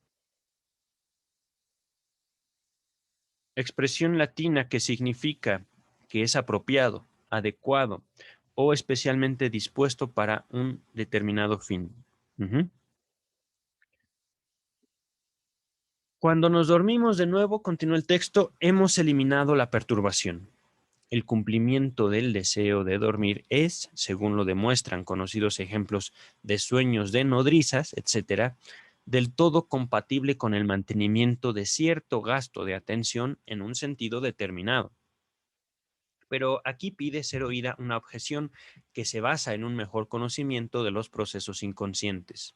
Expresión latina que significa que es apropiado, adecuado o especialmente dispuesto para un determinado fin. Ujú. Cuando nos dormimos de nuevo, continúa el texto, hemos eliminado la perturbación. El cumplimiento del deseo de dormir es, según lo demuestran conocidos ejemplos de sueños de nodrizas, etcétera, del todo compatible con el mantenimiento de cierto gasto de atención en un sentido determinado. Pero aquí pide ser oída una objeción que se basa en un mejor conocimiento de los procesos inconscientes.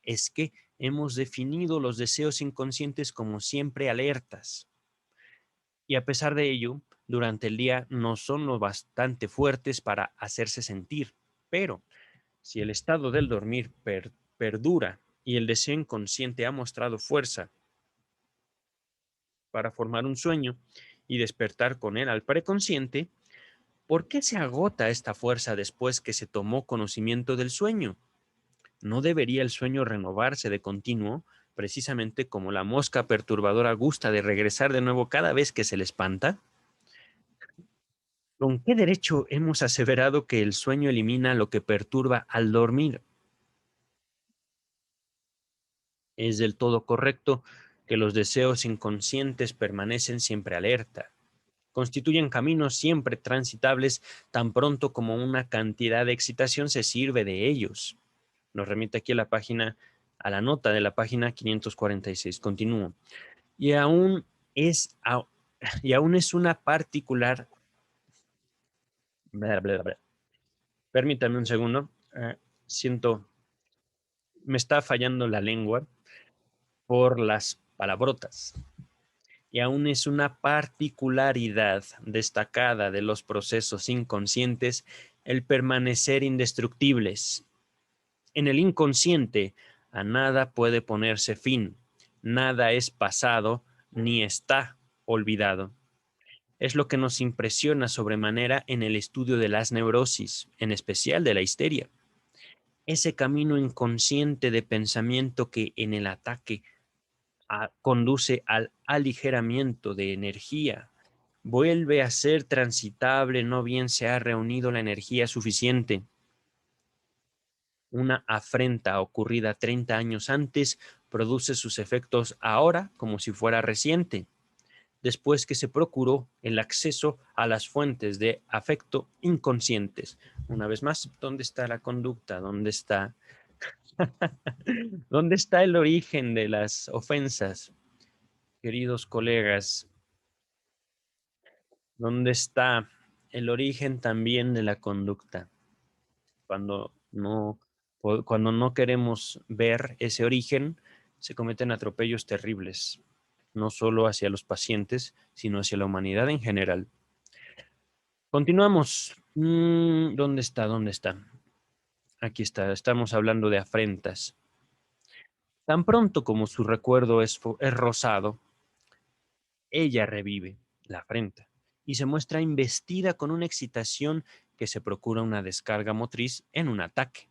Es que hemos definido los deseos inconscientes como siempre alertas. Y a pesar de ello, durante el día no son lo bastante fuertes para hacerse sentir. Pero si el estado del dormir perdura y el deseo inconsciente ha mostrado fuerza para formar un sueño y despertar con él al preconsciente, ¿por qué se agota esta fuerza después que se tomó conocimiento del sueño? ¿No debería el sueño renovarse de continuo, precisamente como la mosca perturbadora gusta de regresar de nuevo cada vez que se le espanta? ¿Con qué derecho hemos aseverado que el sueño elimina lo que perturba al dormir? Es del todo correcto que los deseos inconscientes permanecen siempre alerta. Constituyen caminos siempre transitables tan pronto como una cantidad de excitación se sirve de ellos. Nos remite aquí a la página, a la nota de la página 546. Continúo. Y aún es, y aún es una particular. Bla, bla, bla. Permítame un segundo. Siento, me está fallando la lengua por las palabrotas. Y aún es una particularidad destacada de los procesos inconscientes el permanecer indestructibles. En el inconsciente, a nada puede ponerse fin, nada es pasado ni está olvidado. Es lo que nos impresiona sobremanera en el estudio de las neurosis, en especial de la histeria. Ese camino inconsciente de pensamiento que en el ataque conduce al aligeramiento de energía, vuelve a ser transitable no bien se ha reunido la energía suficiente. Una afrenta ocurrida 30 años antes produce sus efectos ahora como si fuera reciente, después que se procuró el acceso a las fuentes de afecto inconscientes. Una vez más, ¿dónde está la conducta? ¿Dónde está, ¿dónde está el origen de las ofensas? Queridos colegas, ¿dónde está el origen también de la conducta? Cuando no, cuando no queremos ver ese origen, se cometen atropellos terribles, no solo hacia los pacientes, sino hacia la humanidad en general. Continuamos. ¿Dónde está? ¿Dónde está? Aquí está. Estamos hablando de afrentas. Tan pronto como su recuerdo es rosado, ella revive la afrenta y se muestra investida con una excitación que se procura una descarga motriz en un ataque.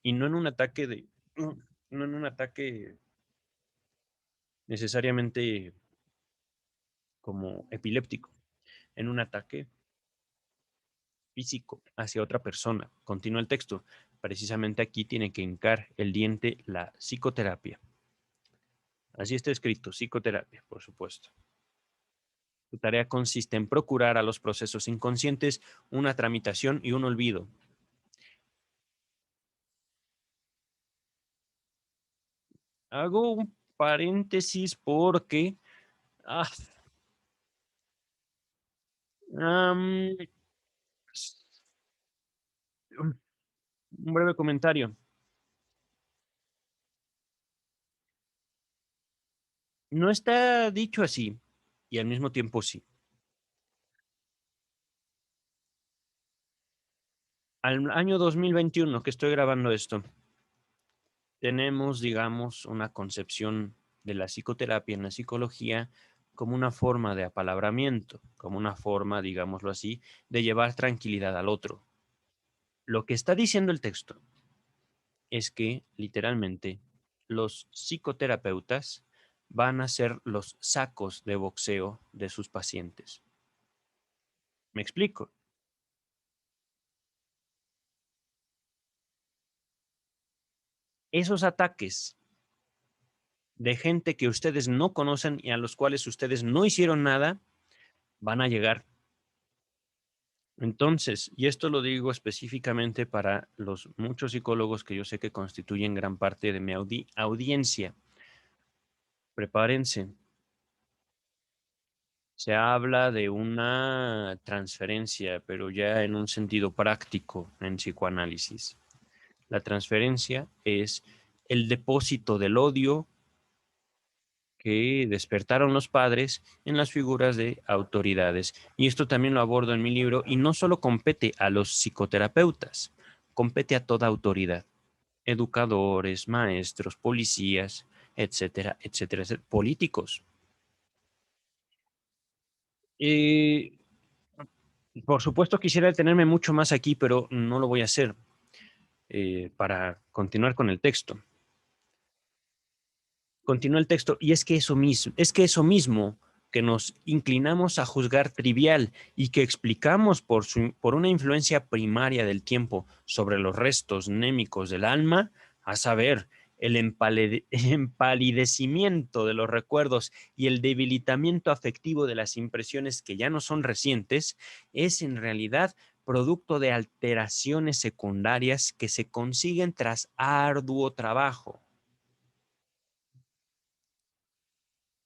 Y no en un ataque de, no en un ataque necesariamente como epiléptico, en un ataque físico hacia otra persona. Continúa el texto. Precisamente aquí tiene que hincar el diente la psicoterapia. Así está escrito, psicoterapia, por supuesto. Su tarea consiste en procurar a los procesos inconscientes una tramitación y un olvido. Hago un paréntesis porque... Ah, um, un breve comentario. No está dicho así, y al mismo tiempo sí. Al año 2021 que estoy grabando esto, tenemos, digamos, una concepción de la psicoterapia en la psicología como una forma de apalabramiento, como una forma, digámoslo así, de llevar tranquilidad al otro. Lo que está diciendo el texto es que, literalmente, los psicoterapeutas van a ser los sacos de boxeo de sus pacientes. ¿Me explico? Esos ataques de gente que ustedes no conocen y a los cuales ustedes no hicieron nada, van a llegar. Entonces, y esto lo digo específicamente para los muchos psicólogos que yo sé que constituyen gran parte de mi audiencia, prepárense, Se habla de una transferencia, pero ya en un sentido práctico en psicoanálisis. La transferencia es el depósito del odio que despertaron los padres en las figuras de autoridades. Y esto también lo abordo en mi libro y no solo compete a los psicoterapeutas, compete a toda autoridad, educadores, maestros, policías, etcétera, etcétera, etcétera, políticos. Eh, por supuesto quisiera detenerme mucho más aquí, pero no lo voy a hacer para continuar con el texto. Continúa el texto, y es que eso mismo que nos inclinamos a juzgar trivial y que explicamos por una influencia primaria del tiempo sobre los restos némicos del alma, a saber, el empalidecimiento de los recuerdos y el debilitamiento afectivo de las impresiones que ya no son recientes, es en realidad producto de alteraciones secundarias que se consiguen tras arduo trabajo.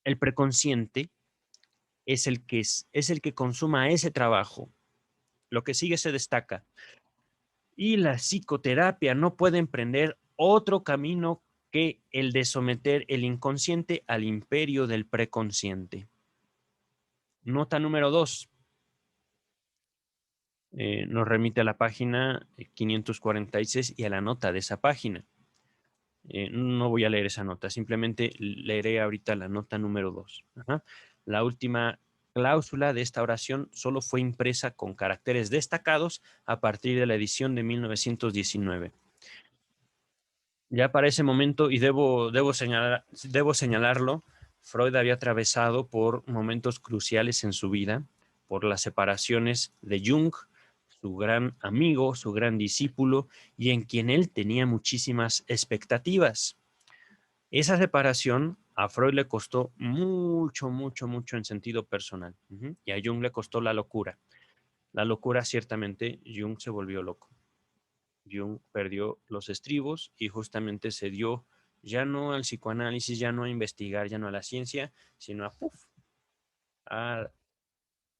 El preconsciente es el que consuma ese trabajo. Lo que sigue se destaca. Y la psicoterapia no puede emprender otro camino que el de someter el inconsciente al imperio del preconsciente. Nota número 2. Nos remite a la página 546 y a la nota de esa página. No voy a leer esa nota, simplemente leeré ahorita la nota número 2. La última cláusula de esta oración solo fue impresa con caracteres destacados a partir de la edición de 1919. Ya para ese momento, y debo señalarlo, Freud había atravesado por momentos cruciales en su vida, por las separaciones de Jung, su gran amigo, su gran discípulo, y en quien él tenía muchísimas expectativas. Esa separación a Freud le costó mucho, mucho, mucho en sentido personal. Y a Jung le costó la locura. La locura, ciertamente, Jung se volvió loco. Jung perdió los estribos y justamente se dio ya no al psicoanálisis, ya no a investigar, ya no a la ciencia, sino a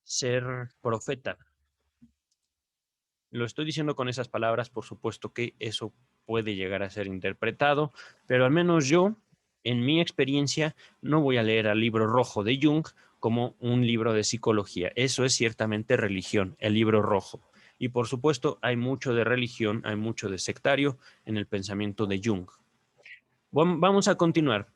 ser profeta. Lo estoy diciendo con esas palabras, por supuesto que eso puede llegar a ser interpretado, pero al menos yo, en mi experiencia, no voy a leer al libro rojo de Jung como un libro de psicología. Eso es ciertamente religión, el libro rojo. Y por supuesto, hay mucho de religión, hay mucho de sectario en el pensamiento de Jung. Vamos a continuar.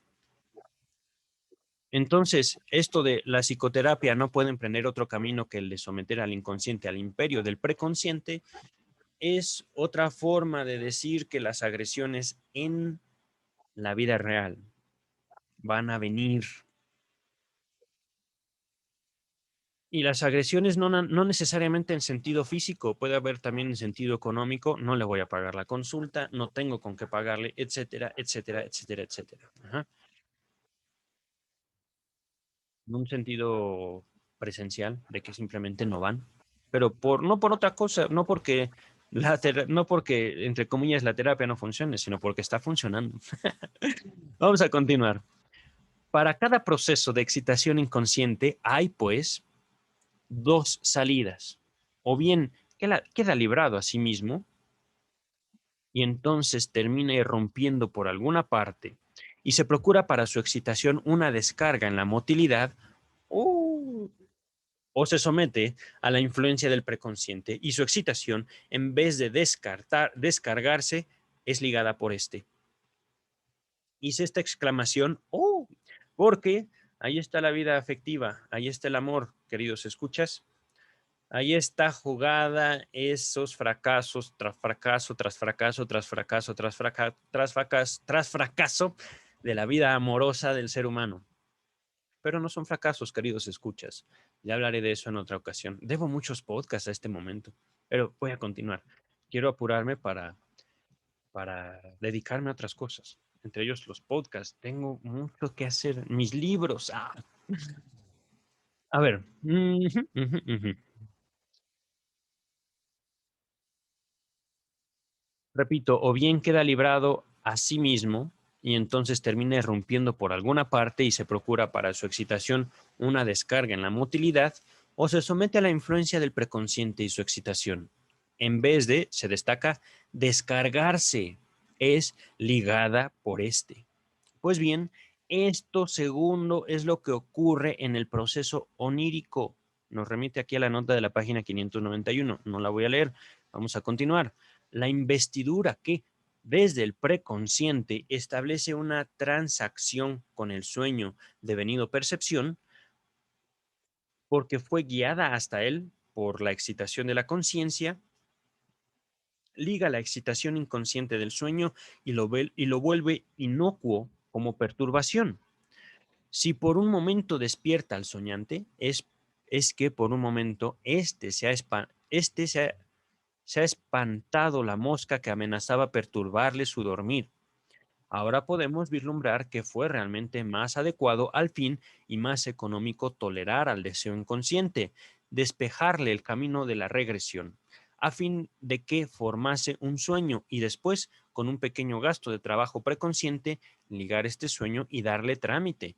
Entonces, esto de la psicoterapia no puede emprender otro camino que el de someter al inconsciente al imperio del preconsciente, es otra forma de decir que las agresiones en la vida real van a venir. Y las agresiones no necesariamente en sentido físico, puede haber también en sentido económico, no le voy a pagar la consulta, no tengo con qué pagarle, etcétera, etcétera, etcétera, etcétera. En un sentido presencial, de que simplemente no van, pero no por otra cosa, no porque, entre comillas, la terapia no funcione, sino porque está funcionando. Vamos a continuar. Para cada proceso de excitación inconsciente hay, pues, dos salidas. O bien queda librado a sí mismo y entonces termina irrompiendo por alguna parte y se procura para su excitación una descarga en la motilidad, uh, o se somete a la influencia del preconsciente y su excitación, en vez de descargarse, es ligada por este. Hice esta exclamación, ¡oh! Porque ahí está la vida afectiva, ahí está el amor, queridos escuchas. Ahí está jugada esos fracasos tras fracaso, tras fracaso, tras fracaso, tras fracaso de la vida amorosa del ser humano. Pero no son fracasos, queridos escuchas. Ya hablaré de eso en otra ocasión. Debo muchos podcasts a este momento, pero voy a continuar. Quiero apurarme para dedicarme a otras cosas, entre ellos los podcasts. Tengo mucho que hacer, mis libros. A ver. Repito, o bien queda librado a sí mismo y entonces termina irrumpiendo por alguna parte y se procura para su excitación una descarga en la motilidad, o se somete a la influencia del preconsciente y su excitación. En vez de, se destaca, descargarse, es ligada por este. Pues bien, esto segundo es lo que ocurre en el proceso onírico. Nos remite aquí a la nota de la página 591. No la voy a leer. Vamos a continuar. La investidura que desde el preconsciente establece una transacción con el sueño devenido percepción porque fue guiada hasta él por la excitación de la conciencia, liga la excitación inconsciente del sueño y lo vuelve inocuo como perturbación. Si por un momento despierta al soñante, es que por un momento se ha espantado la mosca que amenazaba perturbarle su dormir. Ahora podemos vislumbrar que fue realmente más adecuado al fin y más económico tolerar al deseo inconsciente, despejarle el camino de la regresión, a fin de que formase un sueño y después, con un pequeño gasto de trabajo preconsciente, ligar este sueño y darle trámite,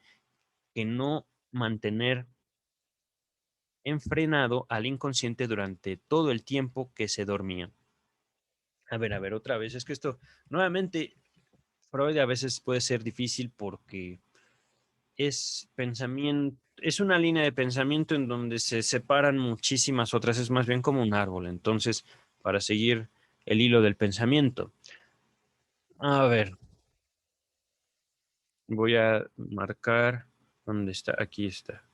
que no mantener enfrenado al inconsciente durante todo el tiempo que se dormía. A ver, otra vez. Es que esto, nuevamente, Freud a veces puede ser difícil porque es pensamiento, es una línea de pensamiento en donde se separan muchísimas otras, es más bien como un árbol. Entonces, para seguir el hilo del pensamiento, a ver, voy a marcar, ¿dónde está? Aquí está.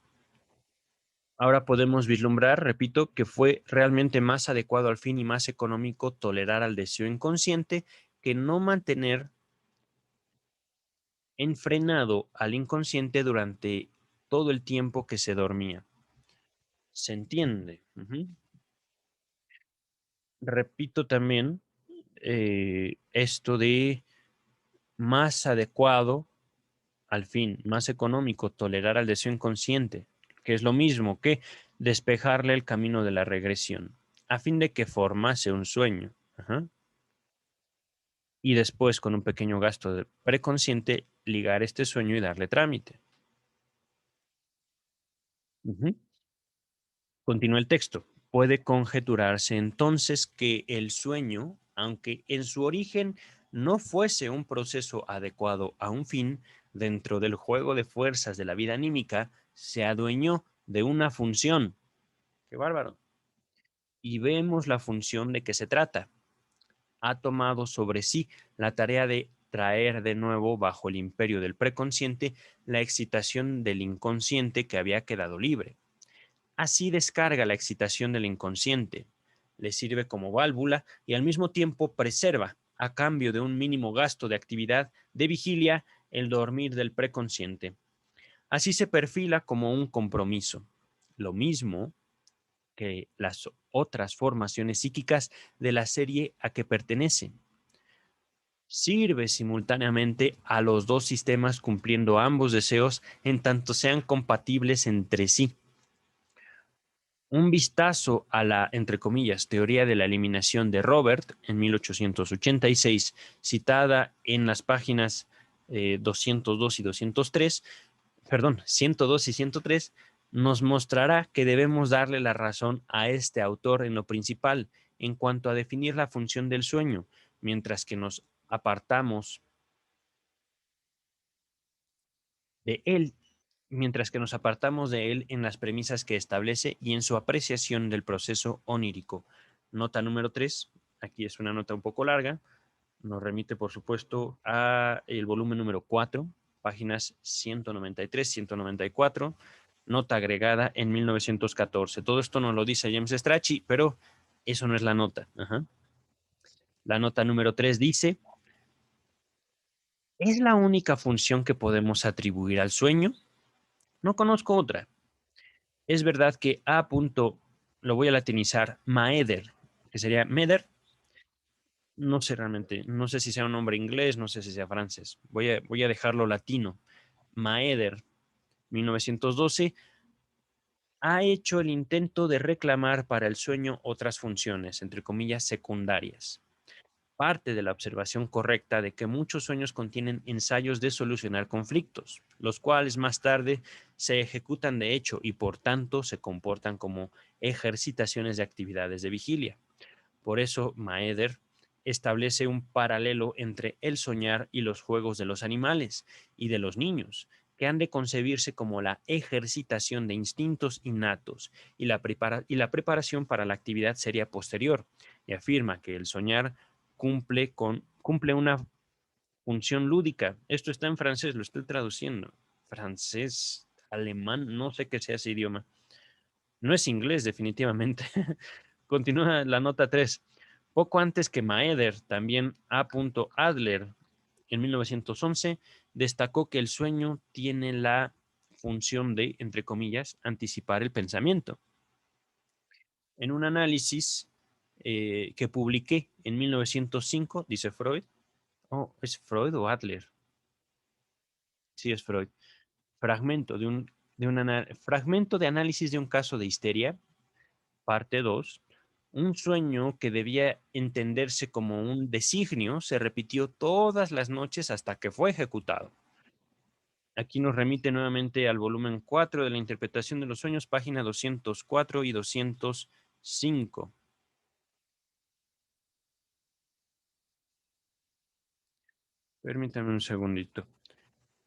Ahora podemos vislumbrar, repito, que fue realmente más adecuado al fin y más económico tolerar al deseo inconsciente que no mantener enfrenado al inconsciente durante todo el tiempo que se dormía. ¿Se entiende? Ujú. Repito también esto de más adecuado, al fin, más económico tolerar al deseo inconsciente, que es lo mismo que despejarle el camino de la regresión, a fin de que formase un sueño. Ajá. Y después, con un pequeño gasto de preconsciente, ligar este sueño y darle trámite. Ujú. Continúa el texto. Puede conjeturarse entonces que el sueño, aunque en su origen no fuese un proceso adecuado a un fin, dentro del juego de fuerzas de la vida anímica, se adueñó de una función. ¡Qué bárbaro! Y vemos la función de que se trata. Ha tomado sobre sí la tarea de traer de nuevo bajo el imperio del preconsciente la excitación del inconsciente que había quedado libre. Así descarga la excitación del inconsciente, le sirve como válvula y al mismo tiempo preserva, a cambio de un mínimo gasto de actividad de vigilia, el dormir del preconsciente. Así se perfila como un compromiso. Lo mismo que las otras formaciones psíquicas de la serie a que pertenece. Sirve simultáneamente a los dos sistemas cumpliendo ambos deseos en tanto sean compatibles entre sí. Un vistazo a la, entre comillas, teoría de la eliminación de Robert en 1886, citada en las páginas 202 y 203, perdón, 102 y 103, nos mostrará que debemos darle la razón a este autor en lo principal en cuanto a definir la función del sueño, mientras que nos apartamos de él, mientras que nos apartamos de él en las premisas que establece y en su apreciación del proceso onírico. Nota número 3, aquí es una nota un poco larga, nos remite por supuesto a el volumen número 4, páginas 193, 194, nota agregada en 1914. Todo esto nos lo dice James Strachey, pero eso no es la nota. Ajá. La nota número 3 dice, ¿es la única función que podemos atribuir al sueño? No conozco otra. Es verdad que A. Lo voy a latinizar, Maeder, que sería Meder, no sé realmente, no sé si sea un nombre inglés, no sé si sea francés. Voy a dejarlo latino. Maeder, 1912, ha hecho el intento de reclamar para el sueño otras funciones, entre comillas, secundarias. parte de la observación correcta de que muchos sueños contienen ensayos de solucionar conflictos, los cuales más tarde se ejecutan de hecho y por tanto se comportan como ejercitaciones de actividades de vigilia. Por eso Maeder establece un paralelo entre el soñar y los juegos de los animales y de los niños, que han de concebirse como la ejercitación de instintos innatos y la preparación para la actividad seria posterior, y afirma que el soñar cumple una función lúdica. Esto está en francés, lo estoy traduciendo. Francés, alemán, no sé qué sea ese idioma. No es inglés, definitivamente. Continúa la nota 3. Poco antes que Maeder, también A. Adler, en 1911, destacó que el sueño tiene la función de, entre comillas, anticipar el pensamiento. En un análisis que publiqué en 1905, dice Freud, ¿es Freud o Adler? Sí, es Freud. Fragmento de análisis de un caso de histeria, parte 2. Un sueño que debía entenderse como un designio se repitió todas las noches hasta que fue ejecutado. Aquí nos remite nuevamente al volumen 4 de la interpretación de los sueños, página 204 y 205. Permítame un segundito.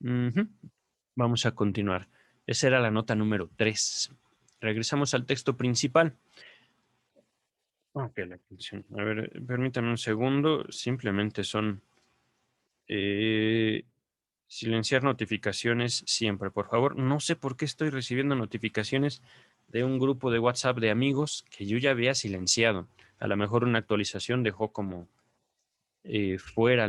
Ujú. Vamos a continuar. Esa era la nota número 3. Regresamos al texto principal. Ok, la canción. A ver, permítame un segundo. Simplemente son eh, silenciar notificaciones siempre, por favor. No sé por qué estoy recibiendo notificaciones de un grupo de WhatsApp de amigos que yo ya había silenciado. A lo mejor una actualización dejó como fuera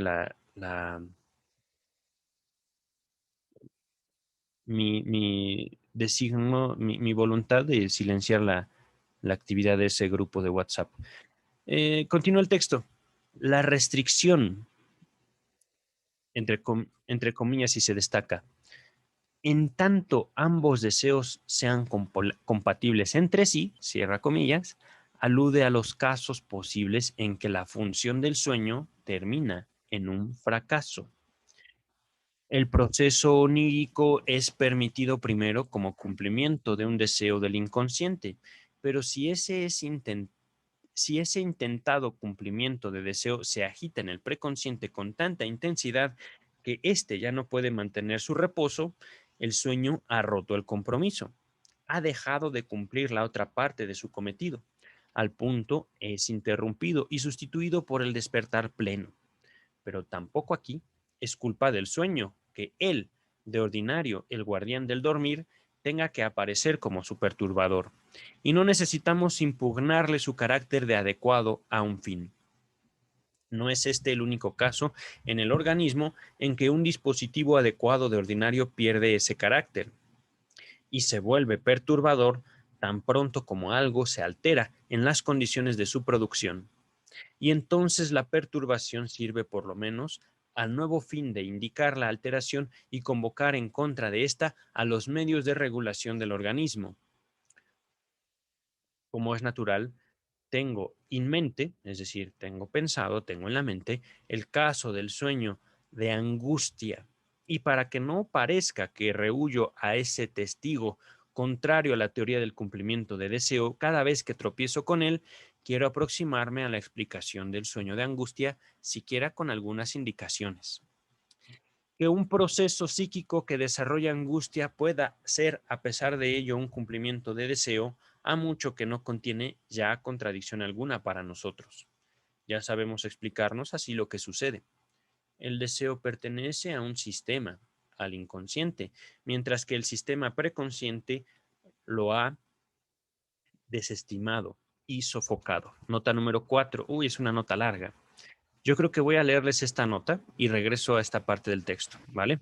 mi designo, mi voluntad de silenciar la actividad de ese grupo de WhatsApp. Continúa el texto. La restricción, entre comillas, y se destaca, en tanto ambos deseos sean compatibles entre sí, cierra comillas, alude a los casos posibles en que la función del sueño termina en un fracaso. El proceso onírico es permitido primero como cumplimiento de un deseo del inconsciente, pero si ese intentado cumplimiento de deseo se agita en el preconsciente con tanta intensidad que éste ya no puede mantener su reposo, el sueño ha roto el compromiso, ha dejado de cumplir la otra parte de su cometido. Al punto es interrumpido y sustituido por el despertar pleno. Pero tampoco aquí es culpa del sueño que él, de ordinario, el guardián del dormir, tenga que aparecer como su perturbador, y no necesitamos impugnarle su carácter de adecuado a un fin. No es este el único caso en el organismo en que un dispositivo adecuado de ordinario pierde ese carácter y se vuelve perturbador tan pronto como algo se altera en las condiciones de su producción. Y entonces la perturbación sirve por lo menos al nuevo fin de indicar la alteración y convocar en contra de ésta a los medios de regulación del organismo. Como es natural, tengo en mente, es decir, tengo pensado, tengo en la mente el caso del sueño de angustia. Y para que no parezca que rehuyo a ese testigo contrario a la teoría del cumplimiento de deseo, cada vez que tropiezo con él, quiero aproximarme a la explicación del sueño de angustia, siquiera con algunas indicaciones. Que un proceso psíquico que desarrolla angustia pueda ser, a pesar de ello, un cumplimiento de deseo, a mucho que no contiene ya contradicción alguna para nosotros. Ya sabemos explicarnos así lo que sucede. El deseo pertenece a un sistema, al inconsciente, mientras que el sistema preconsciente lo ha desestimado y sofocado. Nota número 4. Uy, es una nota larga. Yo creo que voy a leerles esta nota y regreso a esta parte del texto, ¿vale?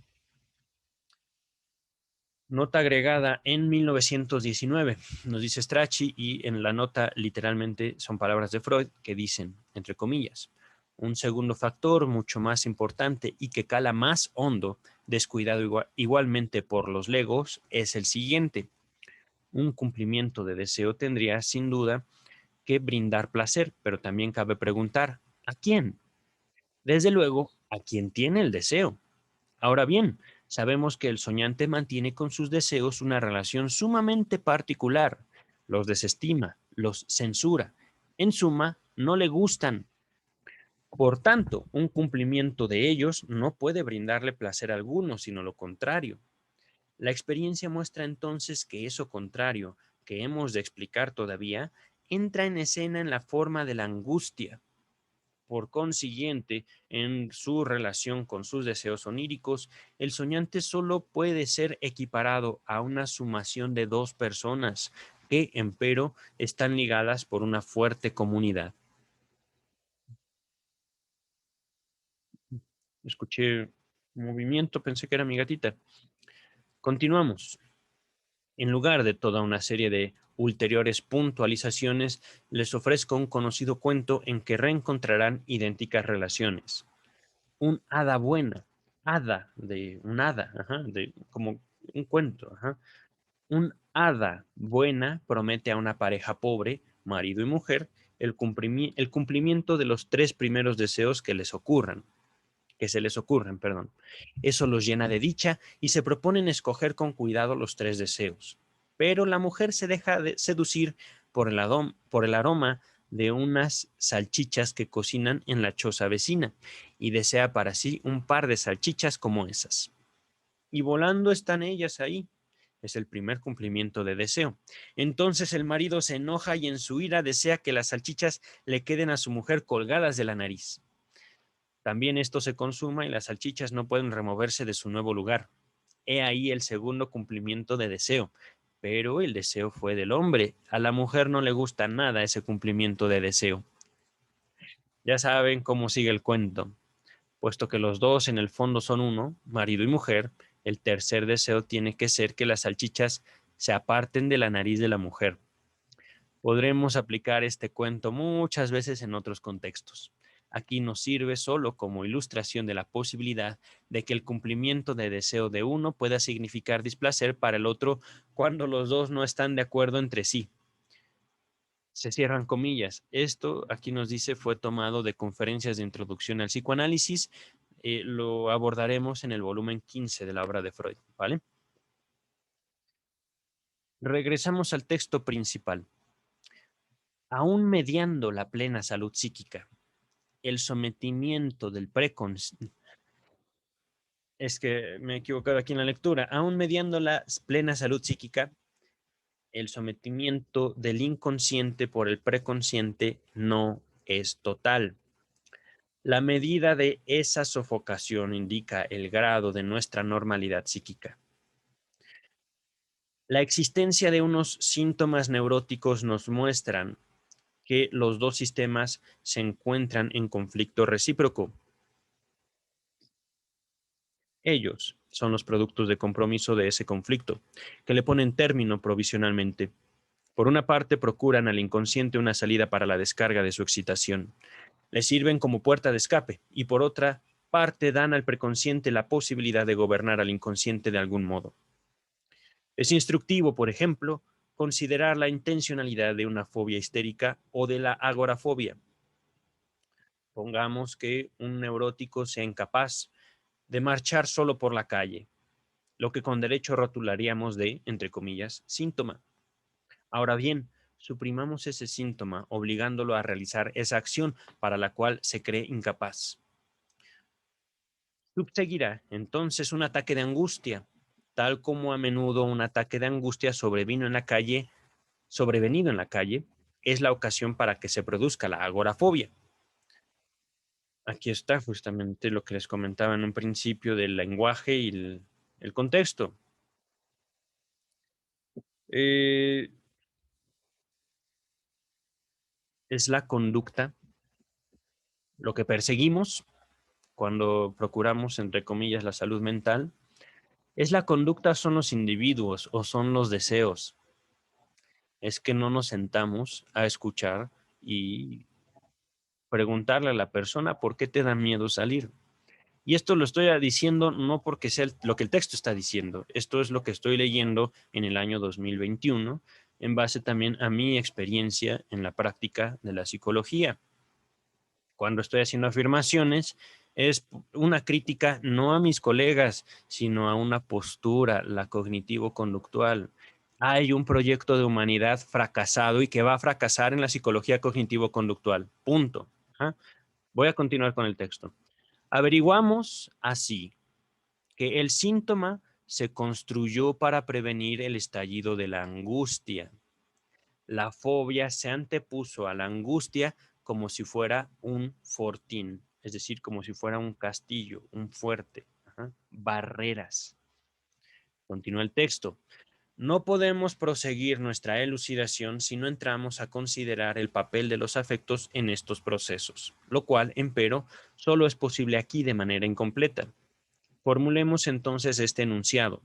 Nota agregada en 1919, nos dice Strachey, y en la nota literalmente son palabras de Freud que dicen, entre comillas, un segundo factor mucho más importante y que cala más hondo, descuidado igualmente por los legos, es el siguiente. Un cumplimiento de deseo tendría, sin duda, que brindar placer, pero también cabe preguntar, ¿a quién? Desde luego, a quien tiene el deseo. Ahora bien, sabemos que el soñante mantiene con sus deseos una relación sumamente particular. Los desestima, los censura. En suma, no le gustan. Por tanto, un cumplimiento de ellos no puede brindarle placer alguno, sino lo contrario. La experiencia muestra entonces que eso contrario, que hemos de explicar todavía, entra en escena en la forma de la angustia. Por consiguiente, en su relación con sus deseos oníricos, el soñante solo puede ser equiparado a una sumación de dos personas que, empero, están ligadas por una fuerte comunidad. Escuché un movimiento, pensé que era mi gatita. Continuamos. En lugar de toda una serie de ulteriores puntualizaciones, les ofrezco un conocido cuento en que reencontrarán idénticas relaciones. Un hada buena, hada, de un hada, ajá, de como un cuento, ajá. Un hada buena promete a una pareja pobre, marido y mujer, el cumplimiento de los tres primeros deseos que se les ocurren, perdón. Eso los llena de dicha y se proponen escoger con cuidado los tres deseos. Pero la mujer se deja de seducir por el aroma de unas salchichas que cocinan en la choza vecina y desea para sí un par de salchichas como esas. Y volando están ellas ahí. Es el primer cumplimiento de deseo. Entonces el marido se enoja y en su ira desea que las salchichas le queden a su mujer colgadas de la nariz. También esto se consuma y las salchichas no pueden removerse de su nuevo lugar. He ahí el segundo cumplimiento de deseo. Pero el deseo fue del hombre. A la mujer no le gusta nada ese cumplimiento de deseo. Ya saben cómo sigue el cuento. Puesto que los dos en el fondo son uno, marido y mujer, el tercer deseo tiene que ser que las salchichas se aparten de la nariz de la mujer. Podremos aplicar este cuento muchas veces en otros contextos. Aquí nos sirve solo como ilustración de la posibilidad de que el cumplimiento de deseo de uno pueda significar displacer para el otro cuando los dos no están de acuerdo entre sí. Se cierran comillas. Esto aquí nos dice fue tomado de conferencias de introducción al psicoanálisis. Lo abordaremos en el volumen 15 de la obra de Freud, ¿vale? Regresamos al texto principal. Aún mediando la plena salud psíquica, el sometimiento del preconsciente, es que me he equivocado aquí en la lectura, aún mediando la plena salud psíquica, el sometimiento del inconsciente por el preconsciente no es total. La medida de esa sofocación indica el grado de nuestra normalidad psíquica. La existencia de unos síntomas neuróticos nos muestran que los dos sistemas se encuentran en conflicto recíproco. Ellos son los productos de compromiso de ese conflicto, que le ponen término provisionalmente. Por una parte, procuran al inconsciente una salida para la descarga de su excitación. Le sirven como puerta de escape y por otra parte dan al preconsciente la posibilidad de gobernar al inconsciente de algún modo. Es instructivo, por ejemplo, considerar la intencionalidad de una fobia histérica o de la agorafobia. Pongamos que un neurótico sea incapaz de marchar solo por la calle, lo que con derecho rotularíamos de, entre comillas, síntoma. Ahora bien, suprimamos ese síntoma obligándolo a realizar esa acción para la cual se cree incapaz. Subseguirá entonces un ataque de angustia, tal como a menudo un ataque de angustia sobrevenido en la calle, es la ocasión para que se produzca la agorafobia. Aquí está justamente lo que les comentaba en un principio del lenguaje y el contexto. Eh, es la conducta, lo que perseguimos cuando procuramos, entre comillas, la salud mental, es la conducta, son los individuos o son los deseos. Es que no nos sentamos a escuchar y preguntarle a la persona por qué te da miedo salir. Y esto lo estoy diciendo no porque sea lo que el texto está diciendo, esto es lo que estoy leyendo en el año 2021, en base también a mi experiencia en la práctica de la psicología. cuando estoy haciendo afirmaciones, es una crítica no a mis colegas, sino a una postura, la cognitivo-conductual. Hay un proyecto de humanidad fracasado y que va a fracasar en la psicología cognitivo-conductual. Punto. ¿Ah? Voy a continuar con el texto. Averiguamos así que el síntoma se construyó para prevenir el estallido de la angustia. La fobia se antepuso a la angustia como si fuera un fortín, es decir, como si fuera un castillo, un fuerte, barreras. Continúa el texto. No podemos proseguir nuestra elucidación si no entramos a considerar el papel de los afectos en estos procesos, lo cual, empero, solo es posible aquí de manera incompleta. Formulemos entonces este enunciado.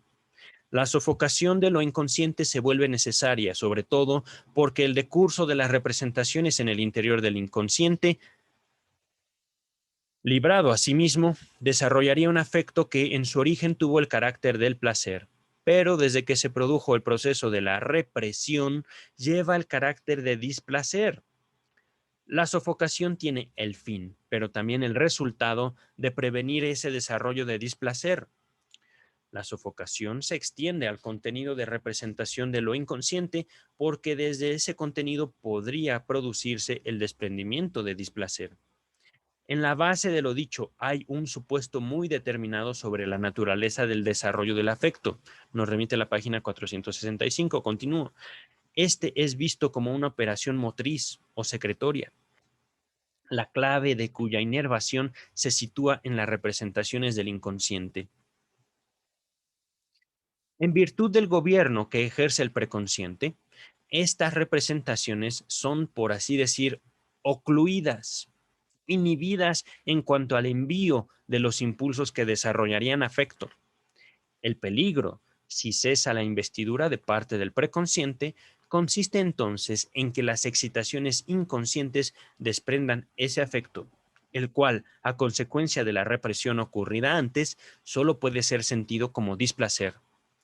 La sofocación de lo inconsciente se vuelve necesaria, sobre todo porque el decurso de las representaciones en el interior del inconsciente, librado a sí mismo, desarrollaría un afecto que en su origen tuvo el carácter del placer, pero desde que se produjo el proceso de la represión, lleva el carácter de displacer. La sofocación tiene el fin, pero también el resultado de prevenir ese desarrollo de displacer. La sofocación se extiende al contenido de representación de lo inconsciente porque desde ese contenido podría producirse el desprendimiento de displacer. En la base de lo dicho hay un supuesto muy determinado sobre la naturaleza del desarrollo del afecto. Nos remite a la página 465. Continúo. Este es visto como una operación motriz o secretoria, la clave de cuya inervación se sitúa en las representaciones del inconsciente. En virtud del gobierno que ejerce el preconsciente, estas representaciones son, por así decir, ocluidas, inhibidas en cuanto al envío de los impulsos que desarrollarían afecto. El peligro, si cesa la investidura de parte del preconsciente, consiste entonces en que las excitaciones inconscientes desprendan ese afecto, el cual, a consecuencia de la represión ocurrida antes, solo puede ser sentido como displacer,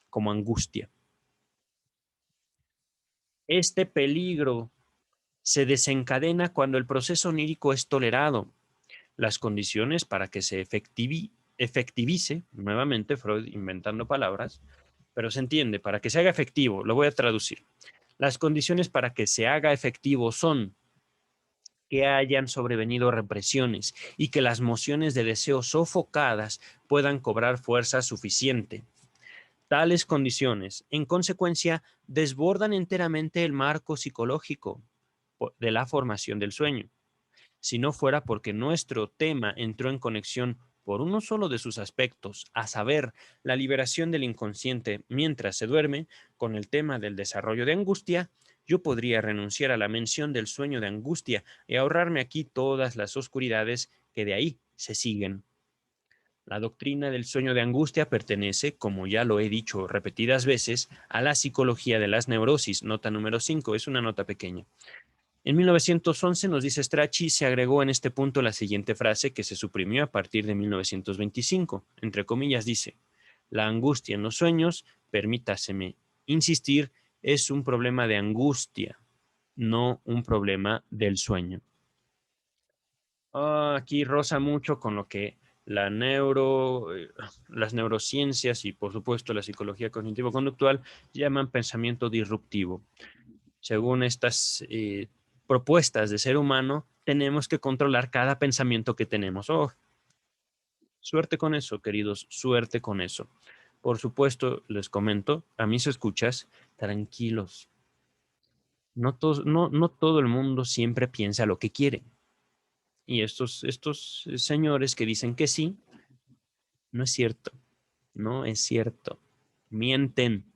como angustia. Este peligro se desencadena cuando el proceso onírico es tolerado. Las condiciones para que se efectivice, nuevamente Freud inventando palabras, pero se entiende, para que se haga efectivo, lo voy a traducir. Las condiciones para que se haga efectivo son que hayan sobrevenido represiones y que las mociones de deseo sofocadas puedan cobrar fuerza suficiente. Tales condiciones, en consecuencia, desbordan enteramente el marco psicológico de la formación del sueño. Si no fuera porque nuestro tema entró en conexión por uno solo de sus aspectos, a saber, la liberación del inconsciente mientras se duerme, con el tema del desarrollo de angustia, yo podría renunciar a la mención del sueño de angustia y ahorrarme aquí todas las oscuridades que de ahí se siguen. La doctrina del sueño de angustia pertenece, como ya lo he dicho repetidas veces, a la psicología de las neurosis. Nota número 5, es una nota pequeña. En 1911, nos dice Strachey, se agregó en este punto la siguiente frase que se suprimió a partir de 1925. Entre comillas dice, la angustia en los sueños, permítaseme insistir, es un problema de angustia, no un problema del sueño. Aquí roza mucho con lo que las neurociencias y por supuesto la psicología cognitivo-conductual llaman pensamiento disruptivo. Según estas propuestas de ser humano, tenemos que controlar cada pensamiento que tenemos. Oh, suerte con eso, queridos, suerte con eso. Por supuesto, les comento, a mis escuchas, tranquilos. No todo el mundo siempre piensa lo que quiere. Y estos señores que dicen que sí, no es cierto. No es cierto. Mienten.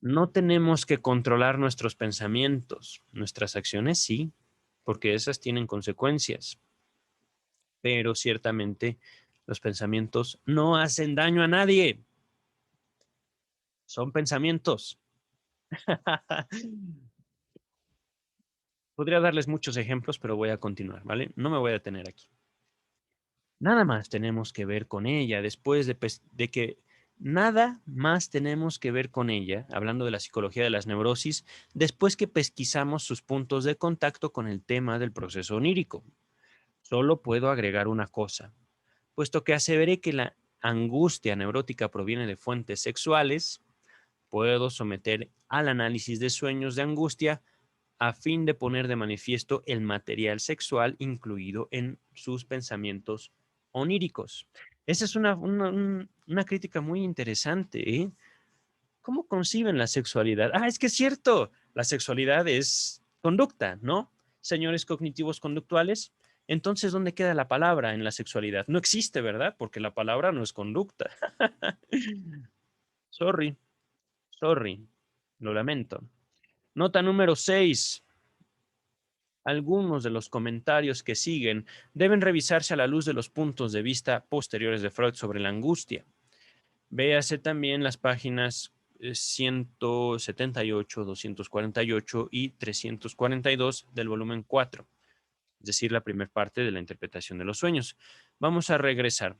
No tenemos que controlar nuestros pensamientos. Nuestras acciones sí, porque esas tienen consecuencias. Pero ciertamente los pensamientos no hacen daño a nadie. Son pensamientos. Podría darles muchos ejemplos, pero voy a continuar, ¿vale? No me voy a detener aquí. Nada más tenemos que ver con ella después de que Nada más tenemos que ver con ella, hablando de la psicología de las neurosis, después que pesquisamos sus puntos de contacto con el tema del proceso onírico. Solo puedo agregar una cosa. Puesto que aseveré que la angustia neurótica proviene de fuentes sexuales, puedo someter al análisis de sueños de angustia a fin de poner de manifiesto el material sexual incluido en sus pensamientos oníricos. Esa es una crítica muy interesante, ¿eh? ¿Cómo conciben la sexualidad? Ah, es que es cierto, la sexualidad es conducta, ¿no? Señores cognitivos conductuales. Entonces, ¿dónde queda la palabra en la sexualidad? No existe, ¿verdad? Porque la palabra no es conducta. Sorry, sorry, lo lamento. Nota número 6. Algunos de los comentarios que siguen deben revisarse a la luz de los puntos de vista posteriores de Freud sobre la angustia. Véase también las páginas 178, 248 y 342 del volumen 4, es decir, la primera parte de la interpretación de los sueños. Vamos a regresar.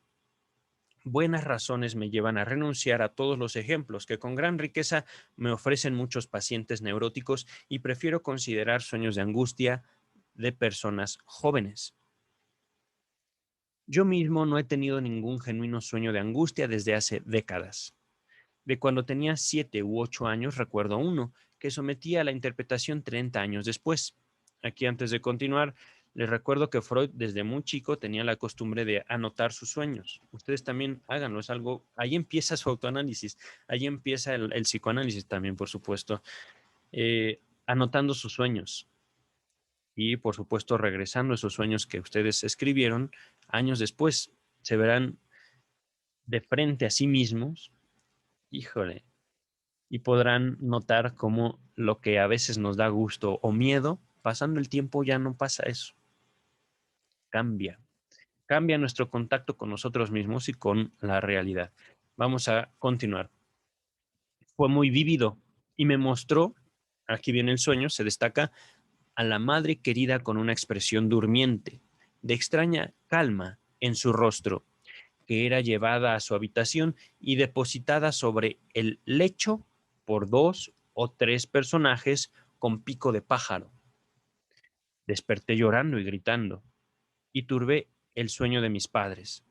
Buenas razones me llevan a renunciar a todos los ejemplos que con gran riqueza me ofrecen muchos pacientes neuróticos y prefiero considerar sueños de angustia de personas jóvenes. Yo mismo no he tenido ningún genuino sueño de angustia desde hace décadas. De cuando tenía 7 u 8 años recuerdo uno que sometí a la interpretación 30 años después. Aquí antes de continuar, les recuerdo que Freud desde muy chico tenía la costumbre de anotar sus sueños. Ustedes también háganlo, es algo, ahí empieza su autoanálisis, ahí empieza el psicoanálisis también, por supuesto, anotando sus sueños y, por supuesto, regresando esos sueños que ustedes escribieron años después. Se verán de frente a sí mismos, híjole, y podrán notar cómo lo que a veces nos da gusto o miedo, pasando el tiempo ya no pasa eso. Cambia. Cambia nuestro contacto con nosotros mismos y con la realidad. Vamos a continuar. Fue muy vívido y me mostró, aquí viene el sueño, se destaca, a la madre querida con una expresión durmiente, de extraña calma en su rostro, que era llevada a su habitación y depositada sobre el lecho por 2 o 3 personajes con pico de pájaro. Desperté llorando y gritando, y turbé el sueño de mis padres.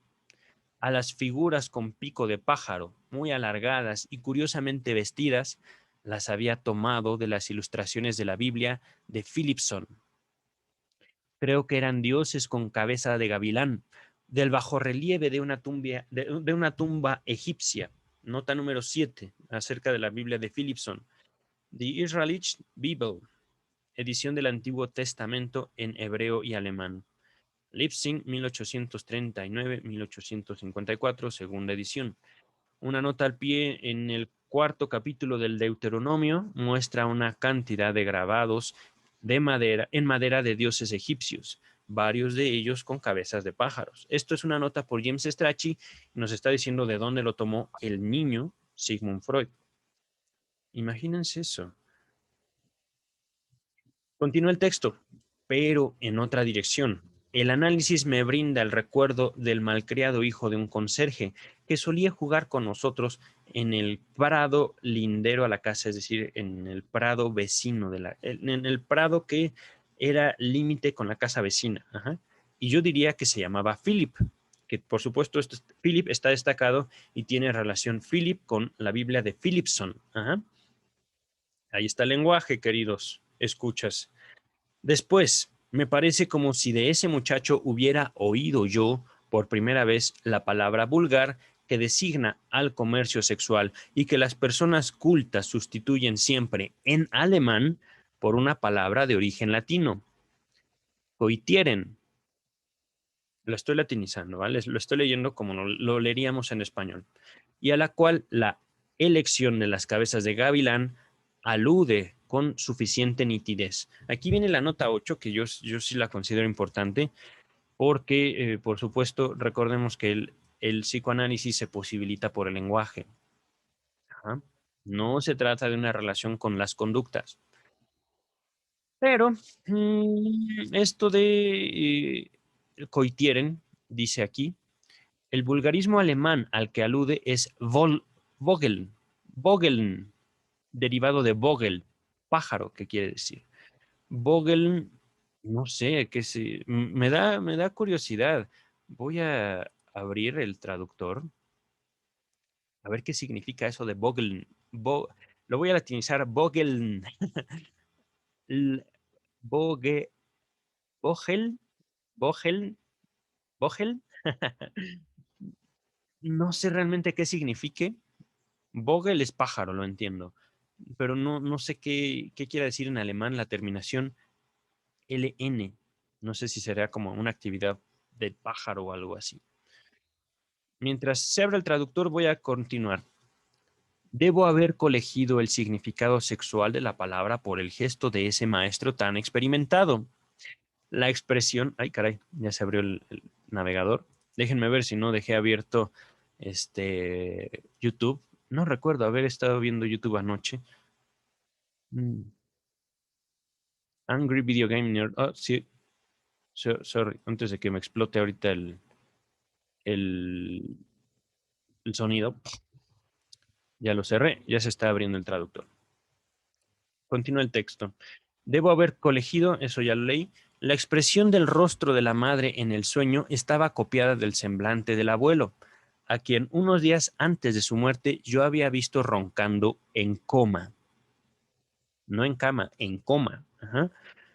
A las figuras con pico de pájaro, muy alargadas y curiosamente vestidas, las había tomado de las ilustraciones de la Biblia de Philipson. Creo que eran dioses con cabeza de gavilán, del bajorrelieve de una tumba egipcia. Nota número 7, acerca de la Biblia de Philipson. The Israelite Bible, edición del Antiguo Testamento en hebreo y alemán. Leipzig, 1839-1854, segunda edición. Una nota al pie: en el cuarto capítulo del Deuteronomio muestra una cantidad de grabados de madera, en madera de dioses egipcios, varios de ellos con cabezas de pájaros. Esto es una nota por James Strachey y nos está diciendo de dónde lo tomó el niño Sigmund Freud. Imagínense eso. Continúa el texto, pero en otra dirección. El análisis me brinda el recuerdo del malcriado hijo de un conserje que solía jugar con nosotros en el prado lindero a la casa, es decir, en el prado vecino en el prado que era límite con la casa vecina. Ajá. Y yo diría que se llamaba Philip, que por supuesto Philip está destacado y tiene relación Philip con la Biblia de Philipson. Ajá. Ahí está el lenguaje, queridos escuchas. Después, me parece como si de ese muchacho hubiera oído yo por primera vez la palabra vulgar que designa al comercio sexual y que las personas cultas sustituyen siempre en alemán por una palabra de origen latino. Coitieren. Lo estoy latinizando, ¿vale? Lo estoy leyendo como lo leeríamos en español. Y a la cual la elección de las cabezas de gavilán alude con suficiente nitidez. Aquí viene la nota 8, que yo sí la considero importante, porque, por supuesto, recordemos que el psicoanálisis se posibilita por el lenguaje. Ajá. No se trata de una relación con las conductas. Pero esto de Coitieren, dice aquí, el vulgarismo alemán al que alude es Vogeln, derivado de Vogel, pájaro, ¿qué quiere decir? Vogeln, no sé, me da curiosidad. Voy a abrir el traductor, a ver qué significa eso de Vogeln. Lo voy a latinizar, Vogeln. L- Boge, Vogel, Vogel, Vogel. No sé realmente qué signifique. Vogel es pájaro, lo entiendo, pero no sé qué quiere decir en alemán la terminación LN. No sé si será como una actividad del pájaro o algo así. Mientras se abre el traductor, voy a continuar. Debo haber colegido el significado sexual de la palabra por el gesto de ese maestro tan experimentado. La expresión, ay caray, ya se abrió el navegador. Déjenme ver si no dejé abierto YouTube. No recuerdo haber estado viendo YouTube anoche. Mm, Angry Video Game Nerd. Oh, sí, sorry, antes de que me explote ahorita el, el sonido, ya lo cerré, ya se está abriendo el traductor. Continúa el texto. Debo haber colegido, eso ya lo leí, la expresión del rostro de la madre en el sueño estaba copiada del semblante del abuelo, a quien unos días antes de su muerte yo había visto roncando en coma. No en cama, en coma. Ajá.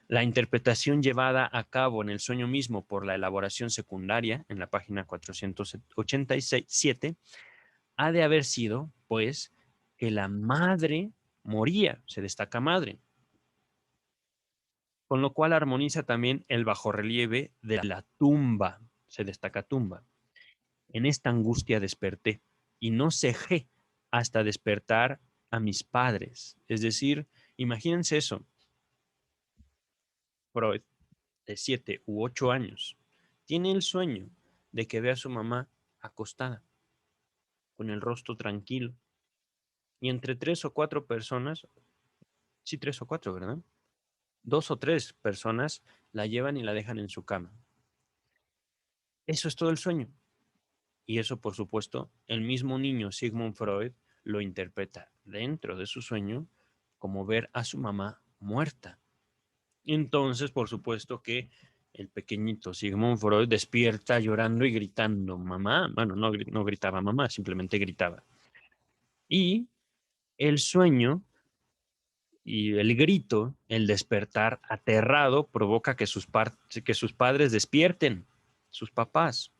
La interpretación llevada a cabo en el sueño mismo por la elaboración secundaria, en la página 487, ha de haber sido, pues, que la madre moría, se destaca madre, con lo cual armoniza también el bajorrelieve de la tumba, se destaca tumba. En esta angustia desperté y no cejé hasta despertar a mis padres. Es decir, imagínense eso, Freud, de 7 u 8 años, tiene el sueño de que ve a su mamá acostada, con el rostro tranquilo, y entre 3 o 4 personas, sí, 3 o 4, ¿verdad? 2 o 3 personas la llevan y la dejan en su cama. Eso es todo el sueño. Y eso, por supuesto, el mismo niño Sigmund Freud lo interpreta dentro de su sueño como ver a su mamá muerta. Entonces, por supuesto que el pequeñito Sigmund Freud despierta llorando y gritando, mamá. Bueno, no gritaba mamá, simplemente gritaba. Y el sueño y el grito, el despertar aterrado, provoca que que sus padres despierten, sus papás,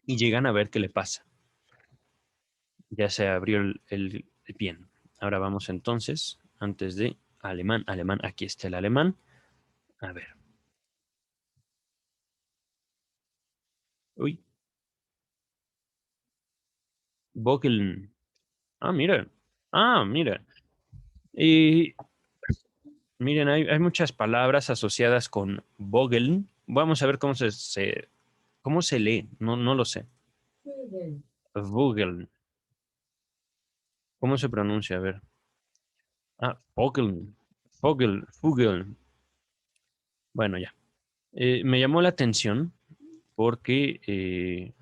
y llegan a ver qué le pasa. Ya se abrió bien. Ahora vamos entonces, antes de alemán, aquí está el alemán. A ver. Uy, Vogeln. Ah, mira. Ah, mira. Y miren, hay muchas palabras asociadas con Vogeln. Vamos a ver cómo se lee. No lo sé. Vogeln. ¿Cómo se pronuncia? A ver. Ah, Vogeln. Vogeln. Bueno, ya. Me llamó la atención porque,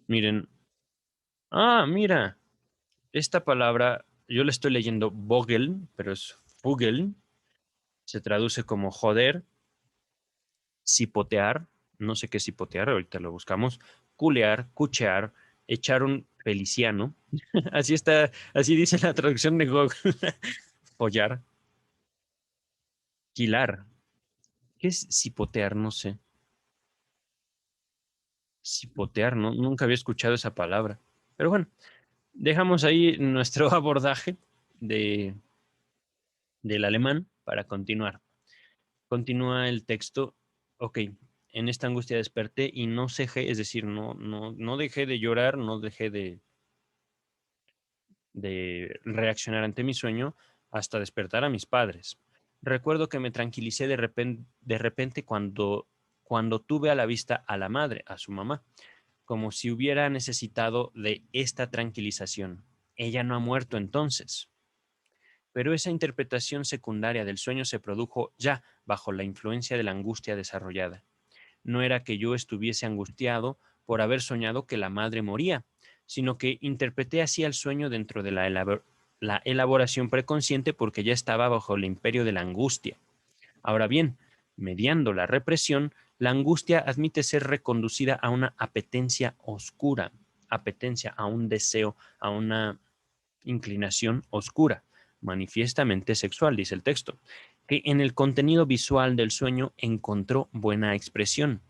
miren, mira, esta palabra, yo le estoy leyendo Vogel, pero es Fugel, se traduce como joder, cipotear, no sé qué es cipotear, ahorita lo buscamos, culear, cuchear, echar un feliciano, así está, así dice la traducción de Google, follar, quilar. ¿Qué es cipotear? No sé. Cipotear, ¿no? Nunca había escuchado esa palabra. Pero bueno, dejamos ahí nuestro abordaje de, del alemán para continuar. Continúa el texto. Ok, en esta angustia desperté y no cejé, es decir, no dejé de llorar, no dejé de reaccionar ante mi sueño hasta despertar a mis padres. Recuerdo que me tranquilicé de repente cuando tuve a la vista a la madre, a su mamá, como si hubiera necesitado de esta tranquilización. Ella no ha muerto entonces. Pero esa interpretación secundaria del sueño se produjo ya bajo la influencia de la angustia desarrollada. No era que yo estuviese angustiado por haber soñado que la madre moría, sino que interpreté así el sueño dentro de la elaboración preconsciente porque ya estaba bajo el imperio de la angustia. Ahora bien, mediando la represión, la angustia admite ser reconducida a una apetencia oscura, apetencia a un deseo, a una inclinación oscura, manifiestamente sexual, dice el texto, que en el contenido visual del sueño encontró buena expresión.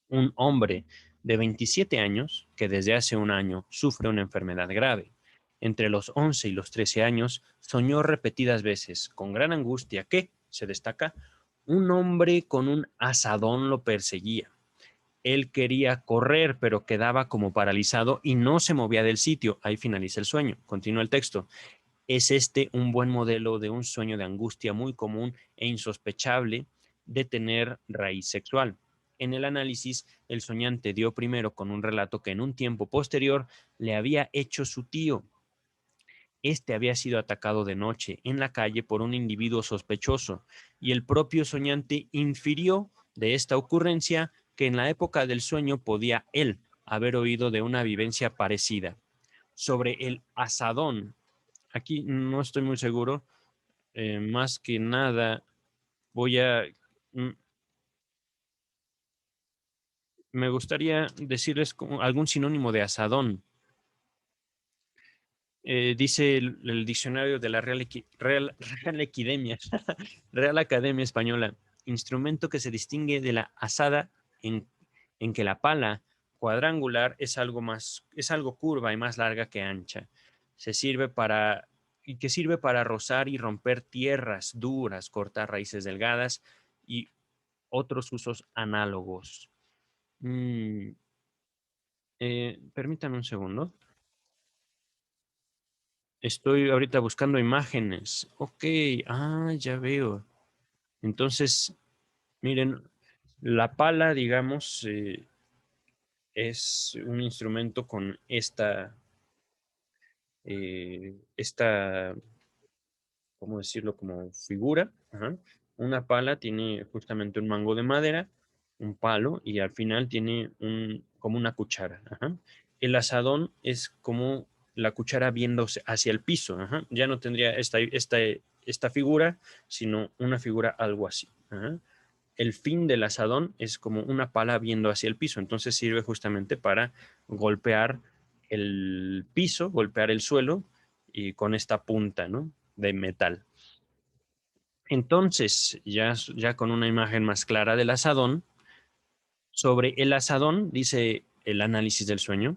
Un hombre de 27 años, que desde hace un año sufre una enfermedad grave. Entre los 11 y los 13 años, soñó repetidas veces, con gran angustia, que, se destaca, un hombre con un azadón lo perseguía. Él quería correr, pero quedaba como paralizado y no se movía del sitio. Ahí finaliza el sueño. Continúa el texto. Es este un buen modelo de un sueño de angustia muy común e insospechable de tener raíz sexual. En el análisis, el soñante dio primero con un relato que en un tiempo posterior le había hecho su tío. Este había sido atacado de noche en la calle por un individuo sospechoso y el propio soñante infirió de esta ocurrencia que en la época del sueño podía él haber oído de una vivencia parecida. Sobre el asadón, aquí no estoy muy seguro, más que nada voy a, mm, me gustaría decirles algún sinónimo de asadón. Dice el diccionario de la Real Equidemia, Real Academia Española, instrumento que se distingue de la asada en, en que la pala cuadrangular es algo curva y más larga que ancha. Se sirve para, y que sirve para rozar y romper tierras duras, cortar raíces delgadas y otros usos análogos. Mm, permítame un segundo. Estoy ahorita buscando imágenes. Ok, ya veo. Entonces, miren, la pala, digamos, es un instrumento con esta, ¿cómo decirlo? Como figura. Ajá. Una pala tiene justamente un mango de madera, un palo, y al final tiene como una cuchara. Ajá. El asadón es como la cuchara viéndose hacia el piso. Ajá. Ya no tendría esta figura, sino una figura algo así. Ajá. El fin del asadón es como una pala viendo hacia el piso. Entonces sirve justamente para golpear el piso, golpear el suelo y con esta punta, ¿no? De metal. Entonces, ya con una imagen más clara del asadón, sobre el asadón, dice el análisis del sueño,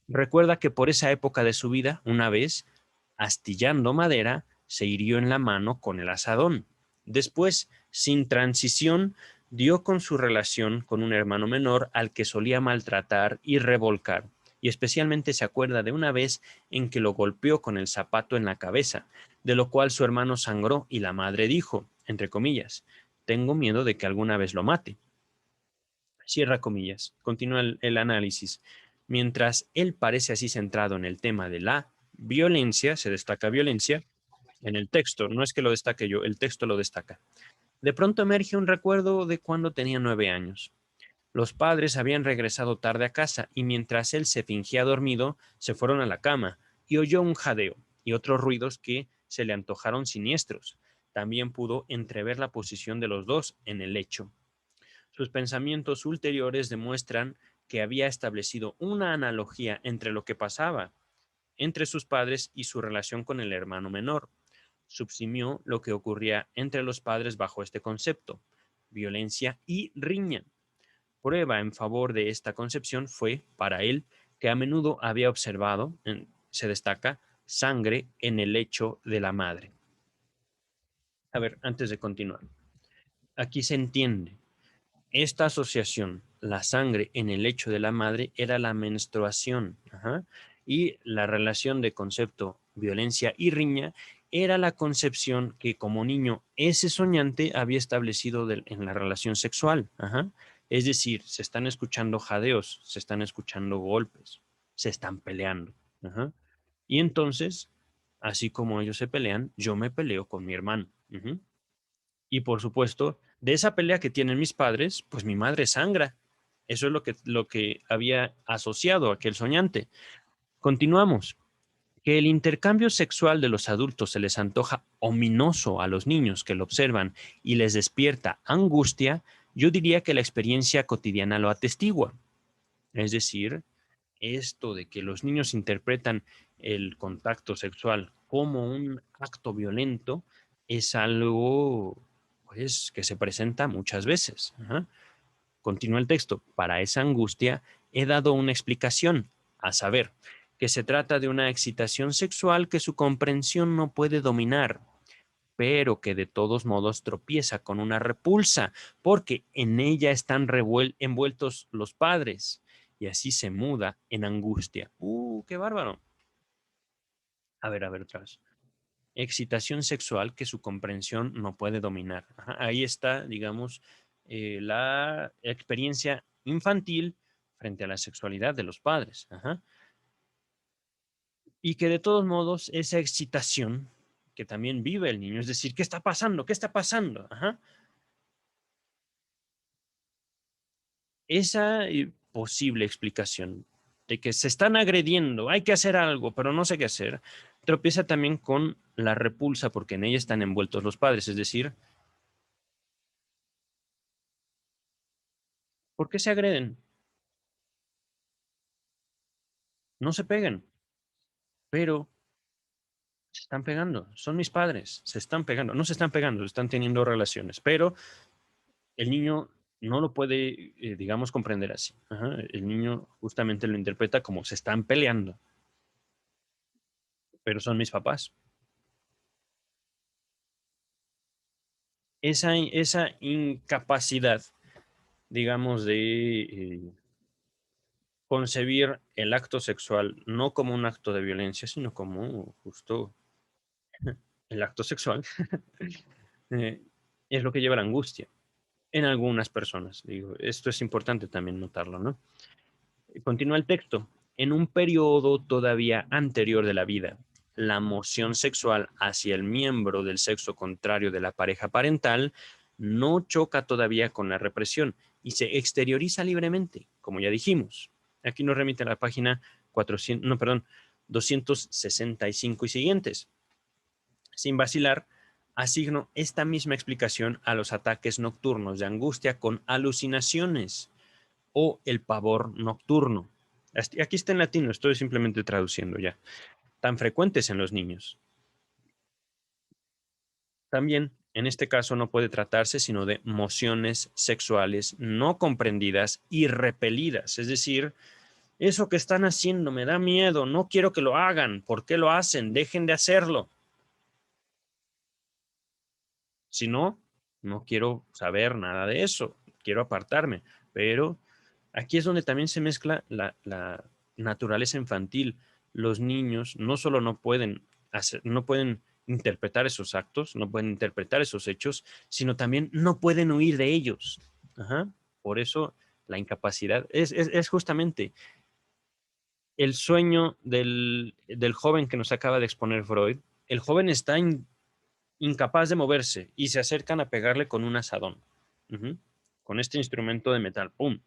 recuerda que por esa época de su vida, una vez, astillando madera, se hirió en la mano con el asadón. Después, sin transición, dio con su relación con un hermano menor al que solía maltratar y revolcar, y especialmente se acuerda de una vez en que lo golpeó con el zapato en la cabeza, de lo cual su hermano sangró y la madre dijo, entre comillas, tengo miedo de que alguna vez lo mate. Cierra comillas. Continúa el análisis. Mientras él parece así centrado en el tema de la violencia, se destaca violencia, en el texto, no es que lo destaque yo, el texto lo destaca. De pronto emerge un recuerdo de cuando tenía 9 años. Los padres habían regresado tarde a casa y mientras él se fingía dormido, se fueron a la cama y oyó un jadeo y otros ruidos que se le antojaron siniestros. También pudo entrever la posición de los dos en el lecho. Sus pensamientos ulteriores demuestran que había establecido una analogía entre lo que pasaba entre sus padres y su relación con el hermano menor. Subsimió lo que ocurría entre los padres bajo este concepto, violencia y riña. Prueba en favor de esta concepción fue, para él, que a menudo había observado, se destaca, sangre en el lecho de la madre. A ver, antes de continuar, aquí se entiende esta asociación, la sangre en el lecho de la madre, era la menstruación. Ajá. Y la relación de concepto violencia y riña era la concepción que como niño ese soñante había establecido en la relación sexual. Ajá. Es decir, se están escuchando jadeos, se están escuchando golpes, se están peleando. Ajá. Y entonces, así como ellos se pelean, yo me peleo con mi hermano. Ujú. Y por supuesto, de esa pelea que tienen mis padres, pues mi madre sangra. Eso es lo que había asociado aquel soñante. Continuamos. Que el intercambio sexual de los adultos se les antoja ominoso a los niños que lo observan y les despierta angustia, yo diría que la experiencia cotidiana lo atestigua. Es decir, esto de que los niños interpretan el contacto sexual como un acto violento es algo, pues, que se presenta muchas veces. Ajá. Continúa el texto. Para esa angustia he dado una explicación, a saber, que se trata de una excitación sexual que su comprensión no puede dominar, pero que de todos modos tropieza con una repulsa, porque en ella están envueltos los padres, y así se muda en angustia. ¡Qué bárbaro! A ver, otra vez. Excitación sexual que su comprensión no puede dominar. Ajá, ahí está, digamos, la experiencia infantil frente a la sexualidad de los padres. Ajá. Y que de todos modos esa excitación que también vive el niño, es decir, ¿qué está pasando? ¿Qué está pasando? Ajá. Esa posible explicación de que se están agrediendo, hay que hacer algo, pero no sé qué hacer, tropieza también con la repulsa porque en ella están envueltos los padres, es decir, ¿por qué se agreden? No se peguen, pero se están pegando, son mis padres, se están pegando, no se están pegando, están teniendo relaciones, pero el niño no lo puede, digamos, comprender así. Ajá. El niño justamente lo interpreta como se están peleando, pero son mis papás. Esa incapacidad, digamos, de concebir el acto sexual no como un acto de violencia, sino como justo el acto sexual, eh, es lo que lleva a la angustia en algunas personas. Digo, esto es importante también notarlo, ¿no? Continúa el texto. En un periodo todavía anterior de la vida, la moción sexual hacia el miembro del sexo contrario de la pareja parental no choca todavía con la represión y se exterioriza libremente, como ya dijimos. Aquí nos remite a la página 400, no, perdón, 265 y siguientes. Sin vacilar, asigno esta misma explicación a los ataques nocturnos de angustia con alucinaciones o el pavor nocturno. Aquí está en latino, estoy simplemente traduciendo ya. Tan frecuentes en los niños. También, en este caso, no puede tratarse sino de mociones sexuales no comprendidas y repelidas. Es decir, eso que están haciendo me da miedo, no quiero que lo hagan. ¿Por qué lo hacen? Dejen de hacerlo. Si no, no quiero saber nada de eso. Quiero apartarme. Pero aquí es donde también se mezcla la naturaleza infantil. Los niños no solo no pueden hacer, no pueden interpretar esos actos, no pueden interpretar esos hechos, sino también no pueden huir de ellos. Ajá. Por eso la incapacidad es justamente el sueño del joven que nos acaba de exponer Freud. El joven está incapaz de moverse y se acercan a pegarle con un asadón. Ujú. Con este instrumento de metal. ¡Pum!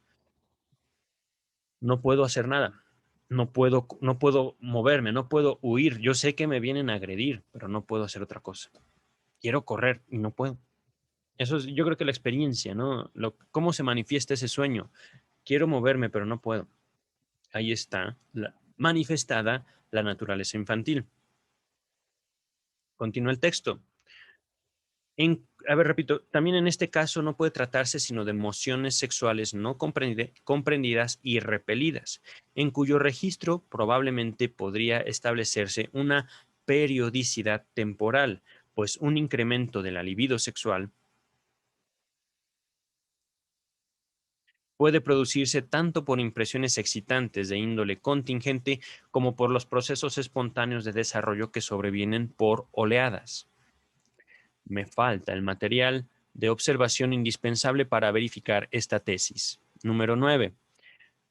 No puedo hacer nada. No puedo moverme, no puedo huir. Yo sé que me vienen a agredir, pero no puedo hacer otra cosa. Quiero correr y no puedo. Eso es, yo creo que la experiencia, ¿no? ¿Cómo se manifiesta ese sueño? Quiero moverme, pero no puedo. Ahí está manifestada la naturaleza infantil. Continúa el texto. A ver, repito, también en este caso no puede tratarse sino de emociones sexuales no comprendidas y repelidas, en cuyo registro probablemente podría establecerse una periodicidad temporal, pues un incremento de la libido sexual puede producirse tanto por impresiones excitantes de índole contingente como por los procesos espontáneos de desarrollo que sobrevienen por oleadas. Me falta el material de observación indispensable para verificar esta tesis. Número 9.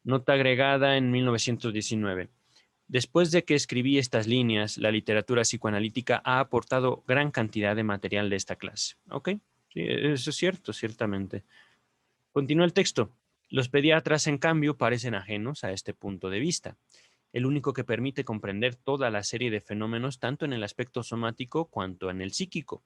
Nota agregada en 1919. Después de que escribí estas líneas, la literatura psicoanalítica ha aportado gran cantidad de material de esta clase. ¿Ok? Sí, eso es cierto, ciertamente. Continúa el texto. Los pediatras, en cambio, parecen ajenos a este punto de vista, el único que permite comprender toda la serie de fenómenos tanto en el aspecto somático cuanto en el psíquico.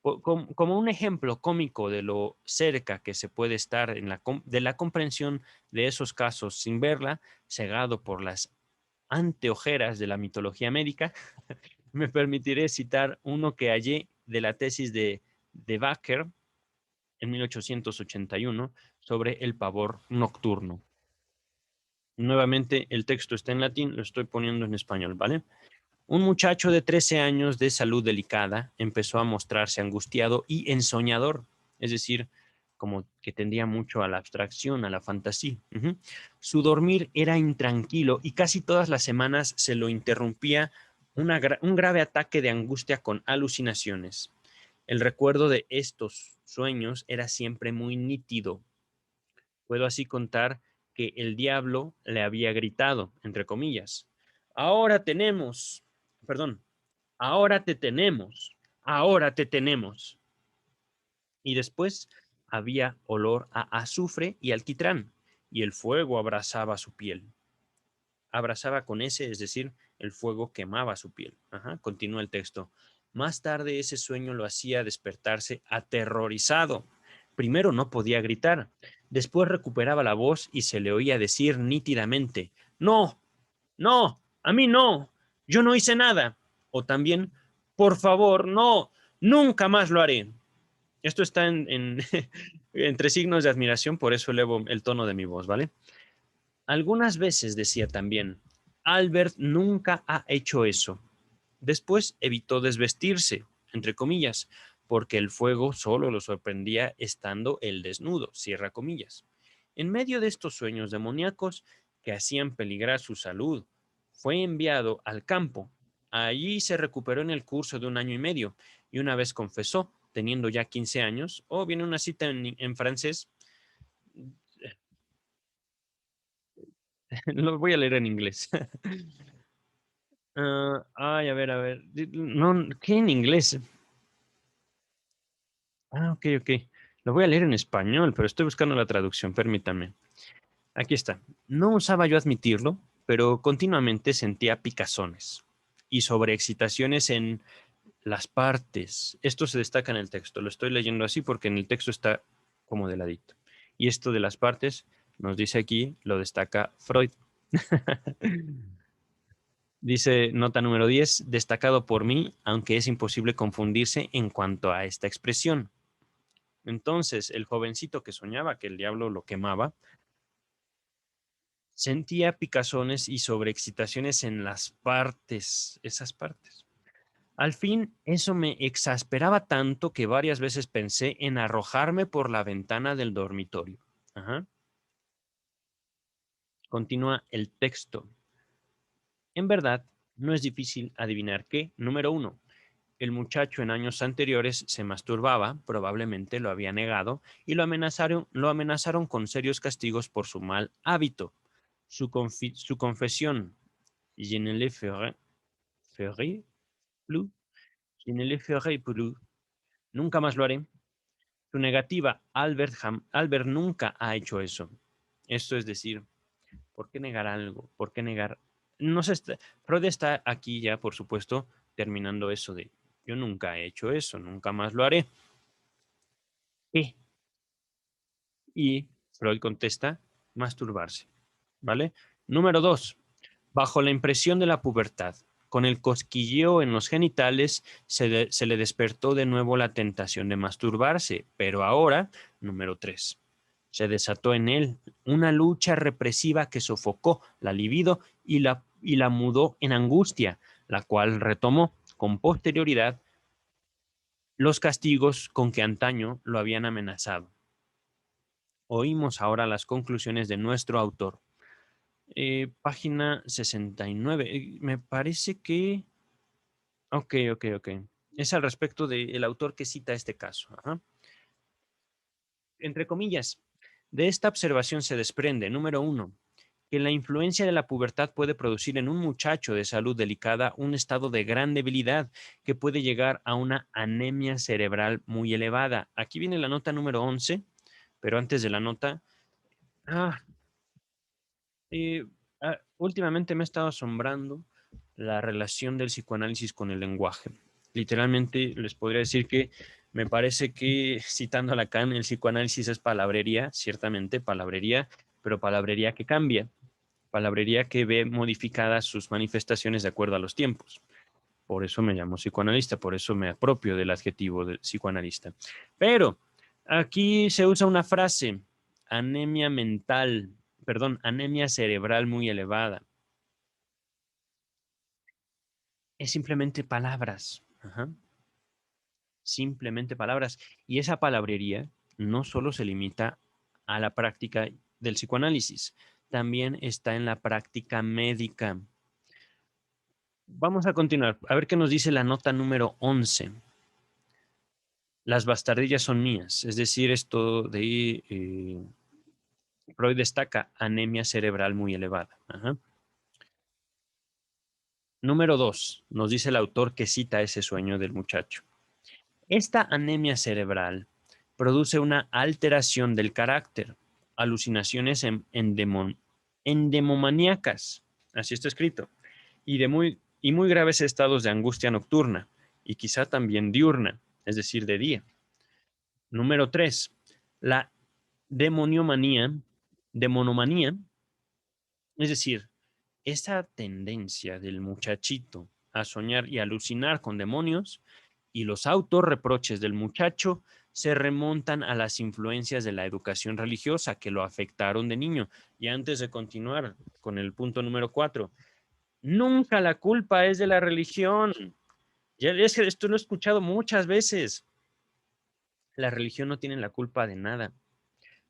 Como un ejemplo cómico de lo cerca que se puede estar de la comprensión de esos casos sin verla, cegado por las anteojeras de la mitología médica, me permitiré citar uno que hallé de la tesis de Baker en 1881 sobre el pavor nocturno. Nuevamente, el texto está en latín, lo estoy poniendo en español, ¿vale? Un muchacho de 13 años de salud delicada empezó a mostrarse angustiado y ensoñador, es decir, como que tendía mucho a la abstracción, a la fantasía. Su dormir era intranquilo y casi todas las semanas se lo interrumpía un grave ataque de angustia con alucinaciones. El recuerdo de estos sueños era siempre muy nítido. Puedo así contar que el diablo le había gritado, entre comillas, ahora tenemos, perdón, ahora te tenemos, ahora te tenemos. Y después había olor a azufre y alquitrán, y el fuego abrasaba su piel. Abrasaba con ese, es decir, el fuego quemaba su piel. Ajá, continúa el texto. Más tarde ese sueño lo hacía despertarse aterrorizado. Primero no podía gritar, después recuperaba la voz y se le oía decir nítidamente, no, no, a mí no, yo no hice nada. O también, por favor, no, nunca más lo haré. Esto está entre signos de admiración, por eso elevo el tono de mi voz, ¿vale? Algunas veces decía también, Albert nunca ha hecho eso. Después evitó desvestirse, entre comillas, porque el fuego solo lo sorprendía estando él desnudo, cierra comillas. En medio de estos sueños demoníacos que hacían peligrar su salud, fue enviado al campo. Allí se recuperó en el curso de 1 año y medio y una vez confesó, teniendo ya 15 años, o viene una cita en francés, lo voy a leer en inglés. Ay, a ver. No, ¿qué en inglés? Ok, ok. Lo voy a leer en español, pero estoy buscando la traducción, permítame. Aquí está. No usaba yo admitirlo, pero continuamente sentía picazones y sobreexcitaciones en las partes. Esto se destaca en el texto. Lo estoy leyendo así porque en el texto está como de ladito. Y esto de las partes, nos dice aquí, lo destaca Freud. Dice nota número 10, destacado por mí, aunque es imposible confundirse en cuanto a esta expresión. Entonces, el jovencito que soñaba que el diablo lo quemaba, sentía picazones y sobreexcitaciones en las partes, esas partes. Al fin, eso me exasperaba tanto que varias veces pensé en arrojarme por la ventana del dormitorio. Ajá. Continúa el texto. En verdad, no es difícil adivinar que, número uno, el muchacho en años anteriores se masturbaba, probablemente lo había negado, y lo amenazaron con serios castigos por su mal hábito. Su confesión, je ne le ferai plus, je ne le ferai plus, nunca más lo haré. Su negativa, Albert nunca ha hecho eso. Esto es decir, ¿por qué negar algo? ¿Por qué negar? No sé, Freud está aquí ya, por supuesto, terminando eso de yo nunca he hecho eso, nunca más lo haré. ¿Qué? Y Freud contesta, masturbarse, ¿vale? Número 2, bajo la impresión de la pubertad, con el cosquilleo en los genitales, se le despertó de nuevo la tentación de masturbarse, pero ahora, número 3, se desató en él una lucha represiva que sofocó la libido y la mudó en angustia, la cual retomó con posterioridad los castigos con que antaño lo habían amenazado. Oímos ahora las conclusiones de nuestro autor. Página 69. Me parece que... Ok, ok, ok. Es al respecto del autor que cita este caso. Ajá. Entre comillas, de esta observación se desprende, número uno, que la influencia de la pubertad puede producir en un muchacho de salud delicada un estado de gran debilidad que puede llegar a una anemia cerebral muy elevada. Aquí viene la nota número 11, pero antes de la nota Ah, eh, últimamente me ha estado asombrando la relación del psicoanálisis con el lenguaje. Literalmente les podría decir que me parece que, citando a Lacan, el psicoanálisis es palabrería, ciertamente palabrería, pero palabrería que cambia, palabrería que ve modificadas sus manifestaciones de acuerdo a los tiempos. Por eso me llamo psicoanalista, por eso me apropio del adjetivo de psicoanalista. Pero aquí se usa una frase, anemia mental, perdón, anemia cerebral muy elevada. Es simplemente palabras. Ajá. Simplemente palabras. Y esa palabrería no solo se limita a la práctica del psicoanálisis, también está en la práctica médica. Vamos a continuar, a ver qué nos dice la nota número 11. Las bastardillas son mías, es decir, esto de Freud destaca anemia cerebral muy elevada. Ajá. Número 2, nos dice el autor que cita ese sueño del muchacho. Esta anemia cerebral produce una alteración del carácter, alucinaciones endemomaníacas, así está escrito, y muy graves estados de angustia nocturna y quizá también diurna, es decir, de día. Número 3, la demoniomanía, demonomanía, es decir, esa tendencia del muchachito a soñar y alucinar con demonios y los autorreproches del muchacho se remontan a las influencias de la educación religiosa que lo afectaron de niño. Y antes de continuar con el punto número 4, nunca la culpa es de la religión. Ya es que esto lo he escuchado muchas veces. La religión no tiene la culpa de nada,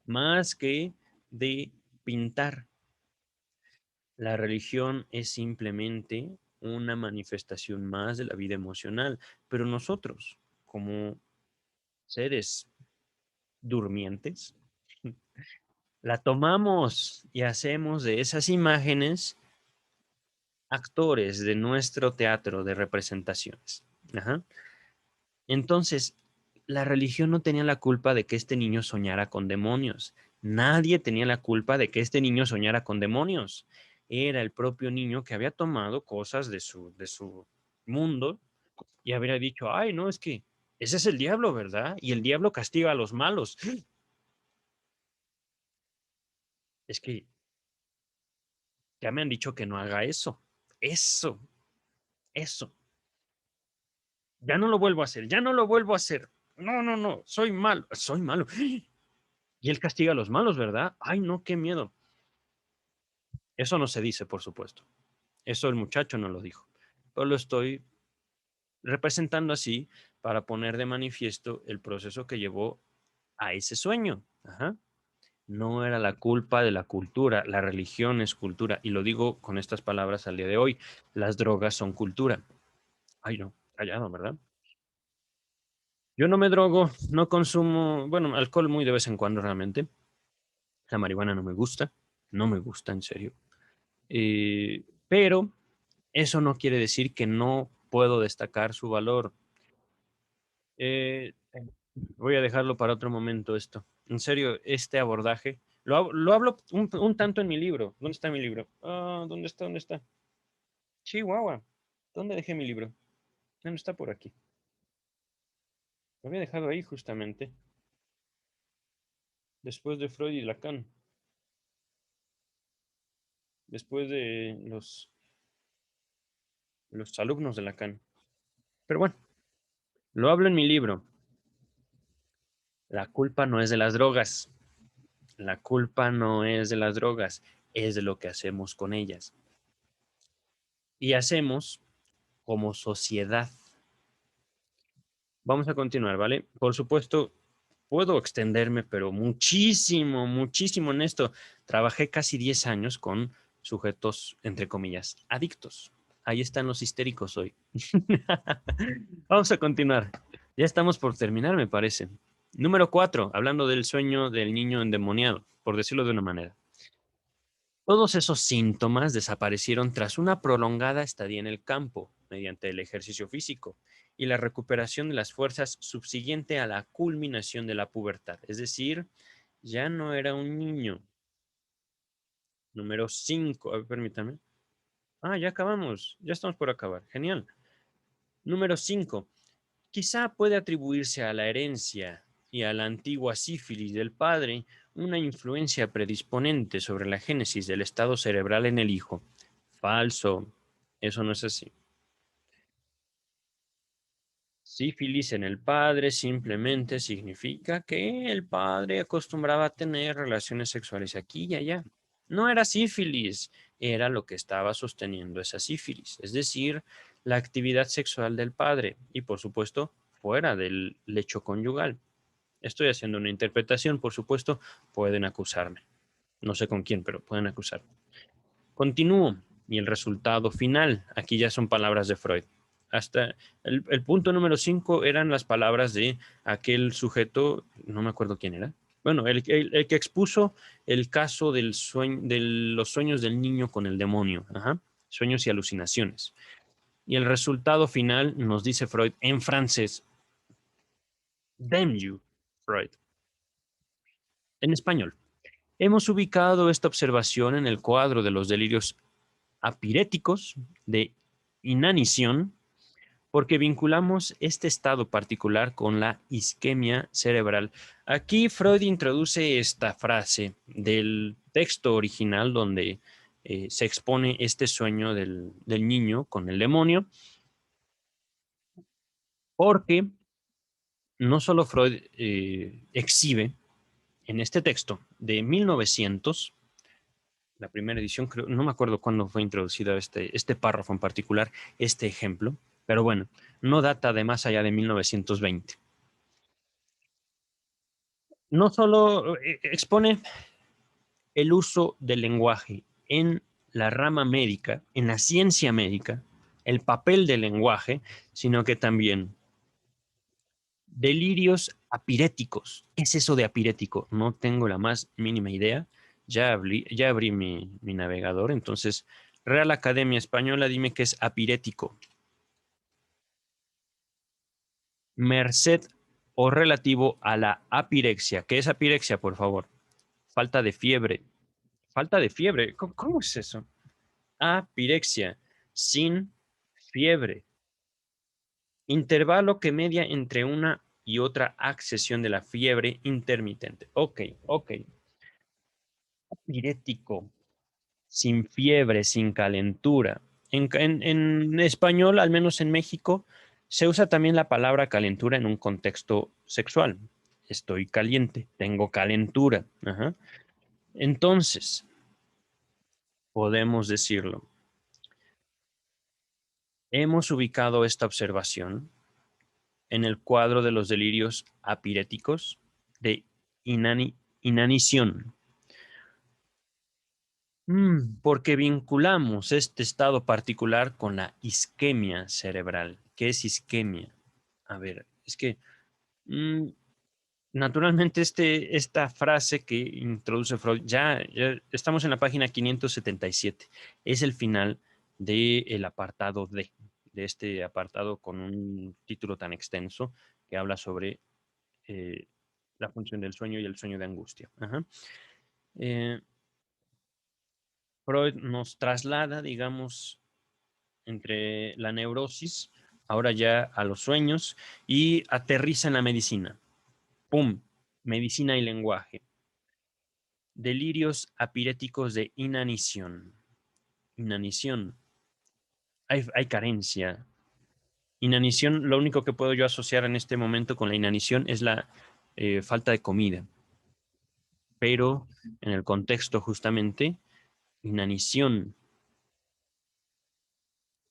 más que de pintar. La religión es simplemente una manifestación más de la vida emocional, pero nosotros, como seres durmientes, la tomamos y hacemos de esas imágenes actores de nuestro teatro de representaciones. Ajá. Entonces, la religión no tenía la culpa de que este niño soñara con demonios. Nadie tenía la culpa de que este niño soñara con demonios. Era el propio niño que había tomado cosas de su mundo y habría dicho, ay, no, es que ese es el diablo, ¿verdad? Y el diablo castiga a los malos. Es que ya me han dicho que no haga eso. Eso, eso. Ya no lo vuelvo a hacer, ya no lo vuelvo a hacer. No, no, no, soy malo, soy malo. Y él castiga a los malos, ¿verdad? Ay, no, qué miedo. Eso no se dice, por supuesto. Eso el muchacho no lo dijo. Pero lo estoy representando así para poner de manifiesto el proceso que llevó a ese sueño. Ajá. No era la culpa de la cultura, la religión es cultura. Y lo digo con estas palabras al día de hoy. Las drogas son cultura. Ay, no, callado, ¿verdad? Yo no me drogo, no consumo, bueno, alcohol muy de vez en cuando realmente. La marihuana no me gusta en serio. Pero eso no quiere decir que no puedo destacar su valor. Eh, Voy a dejarlo para otro momento esto. En serio, este abordaje, lo hablo un tanto en mi libro. ¿Dónde está mi libro? Ah, ¿dónde está? ¿Dónde está? Chihuahua. ¿Dónde dejé mi libro? No está por aquí. Lo había dejado ahí justamente, después de Freud y Lacan, después de los alumnos de Lacan. Pero bueno, lo hablo en mi libro. La culpa no es de las drogas. La culpa no es de las drogas, es de lo que hacemos con ellas. Y hacemos como sociedad. Vamos a continuar, ¿vale? Por supuesto, puedo extenderme, pero muchísimo, muchísimo en esto. Trabajé casi 10 años con sujetos, entre comillas, adictos. Ahí están los histéricos hoy. Vamos a continuar. Ya estamos por terminar, me parece. Número 4, hablando del sueño del niño endemoniado, por decirlo de una manera. Todos esos síntomas desaparecieron tras una prolongada estadía en el campo, mediante el ejercicio físico y la recuperación de las fuerzas subsiguiente a la culminación de la pubertad. Es decir, ya no era un niño, Número 5. A ver, permítame. Ah, ya acabamos. Ya estamos por acabar. Genial. Número 5. Quizá puede atribuirse a la herencia y a la antigua sífilis del padre una influencia predisponente sobre la génesis del estado cerebral en el hijo. Falso. Eso no es así. Sífilis en el padre simplemente significa que el padre acostumbraba a tener relaciones sexuales aquí y allá. No era sífilis, era lo que estaba sosteniendo esa sífilis, es decir, la actividad sexual del padre y, por supuesto, fuera del lecho conyugal. Estoy haciendo una interpretación, por supuesto, pueden acusarme. No sé con quién, pero pueden acusarme. Continúo. Y el resultado final, aquí ya son palabras de Freud. Hasta el punto número 5 eran las palabras de aquel sujeto, no me acuerdo quién era. Bueno, el que expuso el caso de los sueños del niño con el demonio. Ajá. Sueños y alucinaciones. Y el resultado final nos dice Freud en francés. Damn you, Freud. En español. Hemos ubicado esta observación en el cuadro de los delirios apiréticos de inanición porque vinculamos este estado particular con la isquemia cerebral. Aquí Freud introduce esta frase del texto original donde se expone este sueño del niño con el demonio, porque no solo Freud exhibe en este texto de 1900, la primera edición, creo, no me acuerdo cuándo fue introducido este párrafo en particular, este ejemplo, pero bueno, no data de más allá de 1920. No solo expone el uso del lenguaje en la rama médica, en la ciencia médica, el papel del lenguaje, sino que también delirios apiréticos. ¿Qué es eso de apirético? No tengo la más mínima idea. Ya abrí mi navegador, entonces Real Academia Española, dime qué es apirético. Merced o relativo a la apirexia. ¿Qué es apirexia, por favor? Falta de fiebre. Falta de fiebre. ¿Cómo es eso? Apirexia. Sin fiebre. Intervalo que media entre una y otra accesión de la fiebre intermitente. Ok, ok. Pirético, sin fiebre, sin calentura. En español, al menos en México, se usa también la palabra calentura en un contexto sexual. Estoy caliente, tengo calentura. Ajá. Entonces, podemos decirlo. Hemos ubicado esta observación en el cuadro de los delirios apiréticos de inanición. Porque vinculamos este estado particular con la isquemia cerebral. ¿Qué es isquemia? A ver, es que naturalmente esta frase que introduce Freud, ya estamos en la página 577, es el final del apartado D, de este apartado con un título tan extenso que habla sobre eh, la función del sueño y el sueño de angustia. Ajá. Eh, Freud nos traslada, digamos, entre la neurosis, ahora ya a los sueños, y aterriza en la medicina. ¡Pum! Medicina y lenguaje. Delirios apiréticos de inanición. Inanición. Hay carencia. Inanición, lo único que puedo yo asociar en este momento con la inanición es la falta de comida. Pero en el contexto justamente, inanición.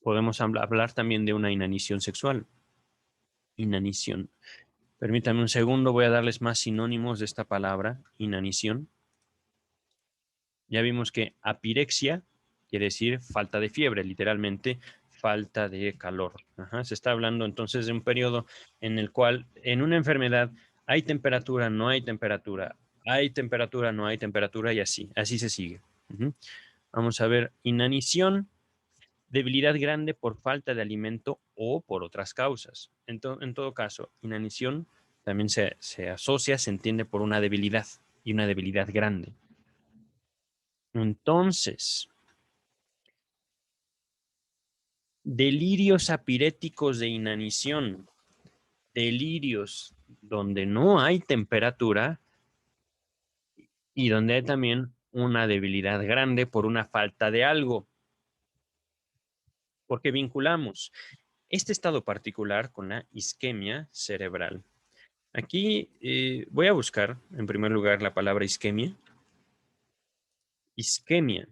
Podemos hablar también de una inanición sexual. Inanición. Permítanme un segundo, voy a darles más sinónimos de esta palabra, inanición. Ya vimos que apirexia quiere decir falta de fiebre, literalmente falta de calor. Ajá. Se está hablando entonces de un periodo en el cual en una enfermedad hay temperatura, no hay temperatura, hay temperatura, no hay temperatura y así se sigue. Ujú. Vamos a ver, inanición, debilidad grande por falta de alimento o por otras causas. En todo caso, inanición también se asocia, se entiende por una debilidad y una debilidad grande. Entonces, delirios apiréticos de inanición, delirios donde no hay temperatura y donde hay también una debilidad grande por una falta de algo, porque vinculamos este estado particular con la isquemia cerebral. Aquí voy a buscar en primer lugar la palabra isquemia. Isquemia.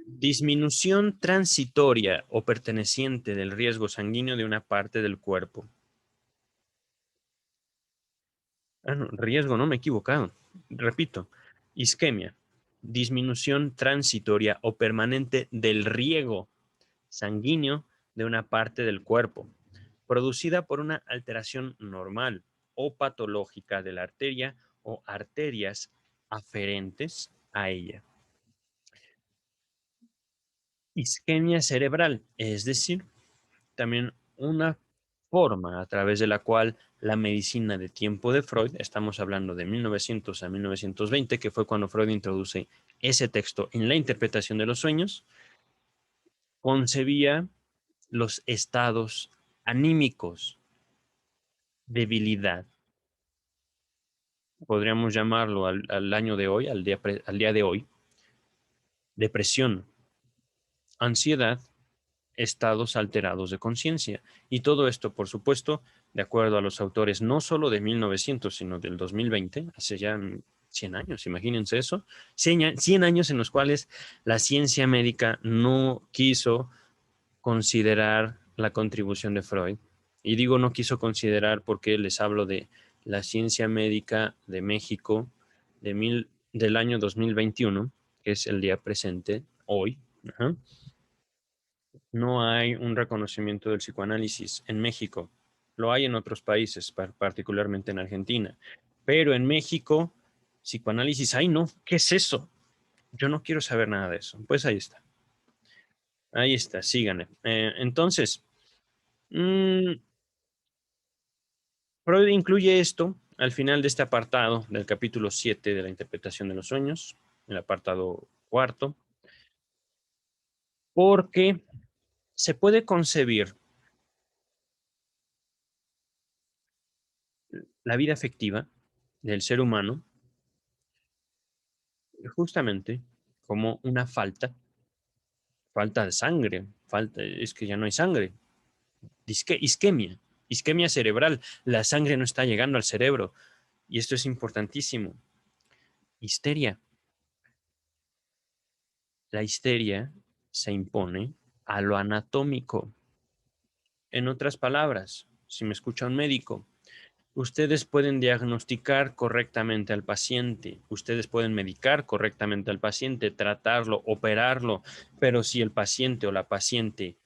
Disminución transitoria o perteneciente del riesgo sanguíneo de una parte del cuerpo. Ah, no, riesgo, no me he equivocado. Repito, isquemia, disminución transitoria o permanente del riego sanguíneo de una parte del cuerpo, producida por una alteración normal o patológica de la arteria o arterias aferentes a ella. Isquemia cerebral, es decir, también una forma a través de la cual la medicina de tiempo de Freud, estamos hablando de 1900 a 1920, que fue cuando Freud introduce ese texto en la interpretación de los sueños, concebía los estados anímicos, debilidad, podríamos llamarlo al año de hoy, al día de hoy, depresión, ansiedad, estados alterados de conciencia. Y todo esto, por supuesto, de acuerdo a los autores, no solo de 1900, sino del 2020, hace ya 100 años, imagínense eso, 100 años en los cuales la ciencia médica no quiso considerar la contribución de Freud. Y digo no quiso considerar porque les hablo de la ciencia médica de México del año 2021, que es el día presente, hoy. Ajá. No hay un reconocimiento del psicoanálisis en México. Lo hay en otros países, particularmente en Argentina. Pero en México, psicoanálisis, ay no, ¿qué es eso? Yo no quiero saber nada de eso. Pues ahí está, síganme. Entonces, mmm, Freud incluye esto al final de este apartado del capítulo 7 de la interpretación de los sueños, el apartado cuarto, porque se puede concebir la vida afectiva del ser humano justamente como una falta de sangre, es que ya no hay sangre, isquemia, isquemia cerebral, la sangre no está llegando al cerebro y esto es importantísimo. Histeria, la histeria se impone a lo anatómico. En otras palabras, si me escucha un médico, ustedes pueden diagnosticar correctamente al paciente, ustedes pueden medicar correctamente al paciente, tratarlo, operarlo, pero si el paciente o la paciente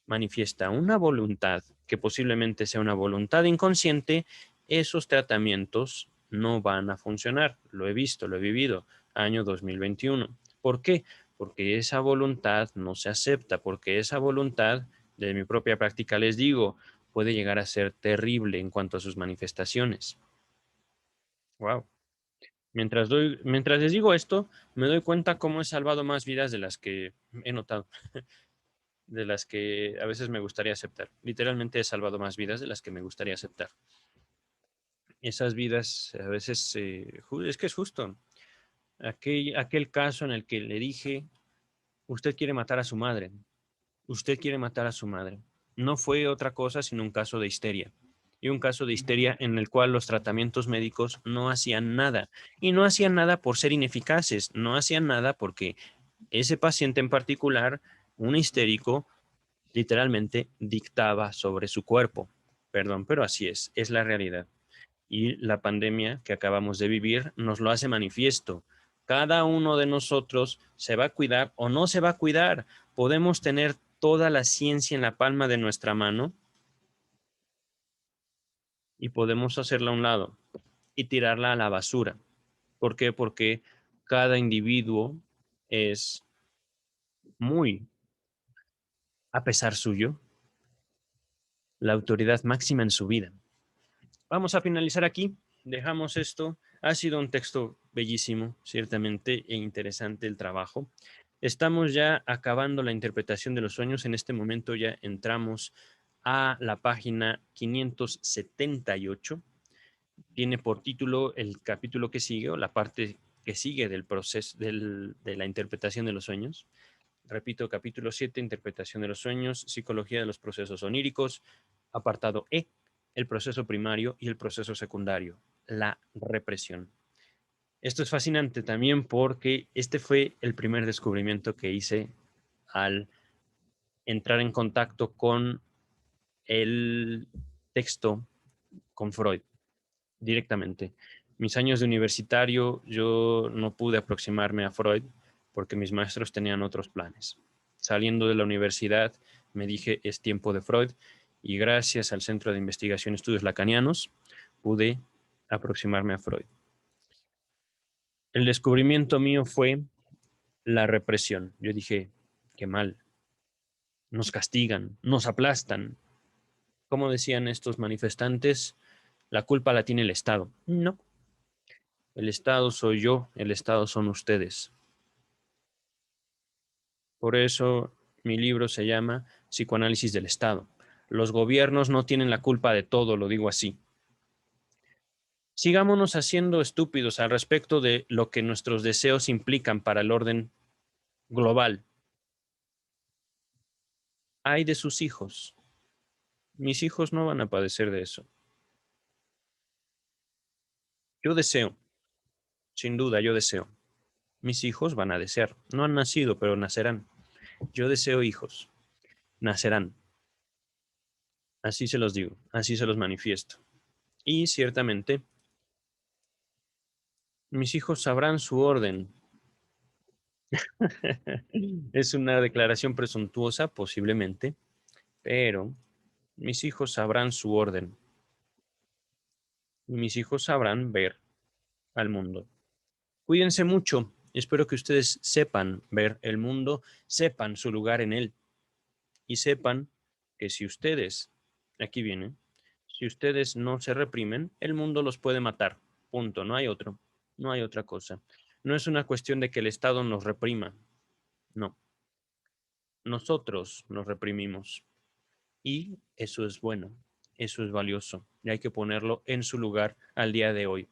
manifiesta una voluntad que posiblemente sea una voluntad inconsciente, esos tratamientos no van a funcionar. Lo he visto, lo he vivido, año 2021. ¿Por qué? Porque esa voluntad no se acepta, porque esa voluntad, de mi propia práctica les digo, puede llegar a ser terrible en cuanto a sus manifestaciones. Wow. Mientras les digo esto, me doy cuenta cómo he salvado más vidas de las que he notado, de las que a veces me gustaría aceptar. Literalmente he salvado más vidas de las que me gustaría aceptar. Esas vidas a veces, es que es justo. Aquel caso en el que le dije, usted quiere matar a su madre, usted quiere matar a su madre. No fue otra cosa sino un caso de histeria. Y un caso de histeria en el cual los tratamientos médicos no hacían nada. Y no hacían nada por ser ineficaces, no hacían nada porque ese paciente en particular, un histérico, literalmente dictaba sobre su cuerpo. Perdón, pero así es la realidad. Y la pandemia que acabamos de vivir nos lo hace manifiesto. Cada uno de nosotros se va a cuidar o no se va a cuidar. Podemos tener toda la ciencia en la palma de nuestra mano y podemos hacerla a un lado y tirarla a la basura. ¿Por qué? Porque cada individuo es muy, a pesar suyo, la autoridad máxima en su vida. Vamos a finalizar aquí. Dejamos esto Ha sido un texto bellísimo, ciertamente, e interesante el trabajo. Estamos ya acabando la interpretación de los sueños. En este momento ya entramos a la página 578. Tiene por título el capítulo que sigue o la parte que sigue del proceso de la interpretación de los sueños. Repito, capítulo 7, interpretación de los sueños, psicología de los procesos oníricos, apartado E, el proceso primario y el proceso secundario, la represión. Esto es fascinante también porque este fue el primer descubrimiento que hice al entrar en contacto con el texto, con Freud, directamente. Mis años de universitario, yo no pude aproximarme a Freud porque mis maestros tenían otros planes. Saliendo de la universidad, me dije, es tiempo de Freud, y gracias al Centro de Investigación y Estudios Lacanianos, pude aproximarme a Freud. El descubrimiento mío fue la represión. Yo dije, qué mal, nos castigan, nos aplastan. Como decían estos manifestantes, la culpa la tiene el Estado. No, el Estado soy yo, el Estado son ustedes. Por eso mi libro se llama Psicoanálisis del Estado. Los gobiernos no tienen la culpa de todo, lo digo así. Sigámonos haciendo estúpidos al respecto de lo que nuestros deseos implican para el orden global. Ay de sus hijos. Mis hijos no van a padecer de eso. Yo deseo, sin duda, yo deseo. Mis hijos van a desear. No han nacido, pero nacerán. Yo deseo hijos. Nacerán. Así se los digo, así se los manifiesto. Y ciertamente, mis hijos sabrán su orden. Es una declaración presuntuosa, posiblemente, pero mis hijos sabrán su orden. Y mis hijos sabrán ver al mundo. Cuídense mucho. Espero que ustedes sepan ver el mundo, sepan su lugar en él y sepan que si ustedes, aquí viene, si ustedes no se reprimen, el mundo los puede matar. Punto. No hay otro. No hay otra cosa. No es una cuestión de que el Estado nos reprima. No. Nosotros nos reprimimos. Y eso es bueno. Eso es valioso. Y hay que ponerlo en su lugar al día de hoy.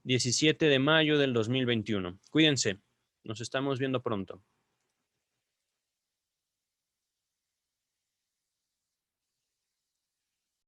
17 de mayo del 2021. Cuídense. Nos estamos viendo pronto.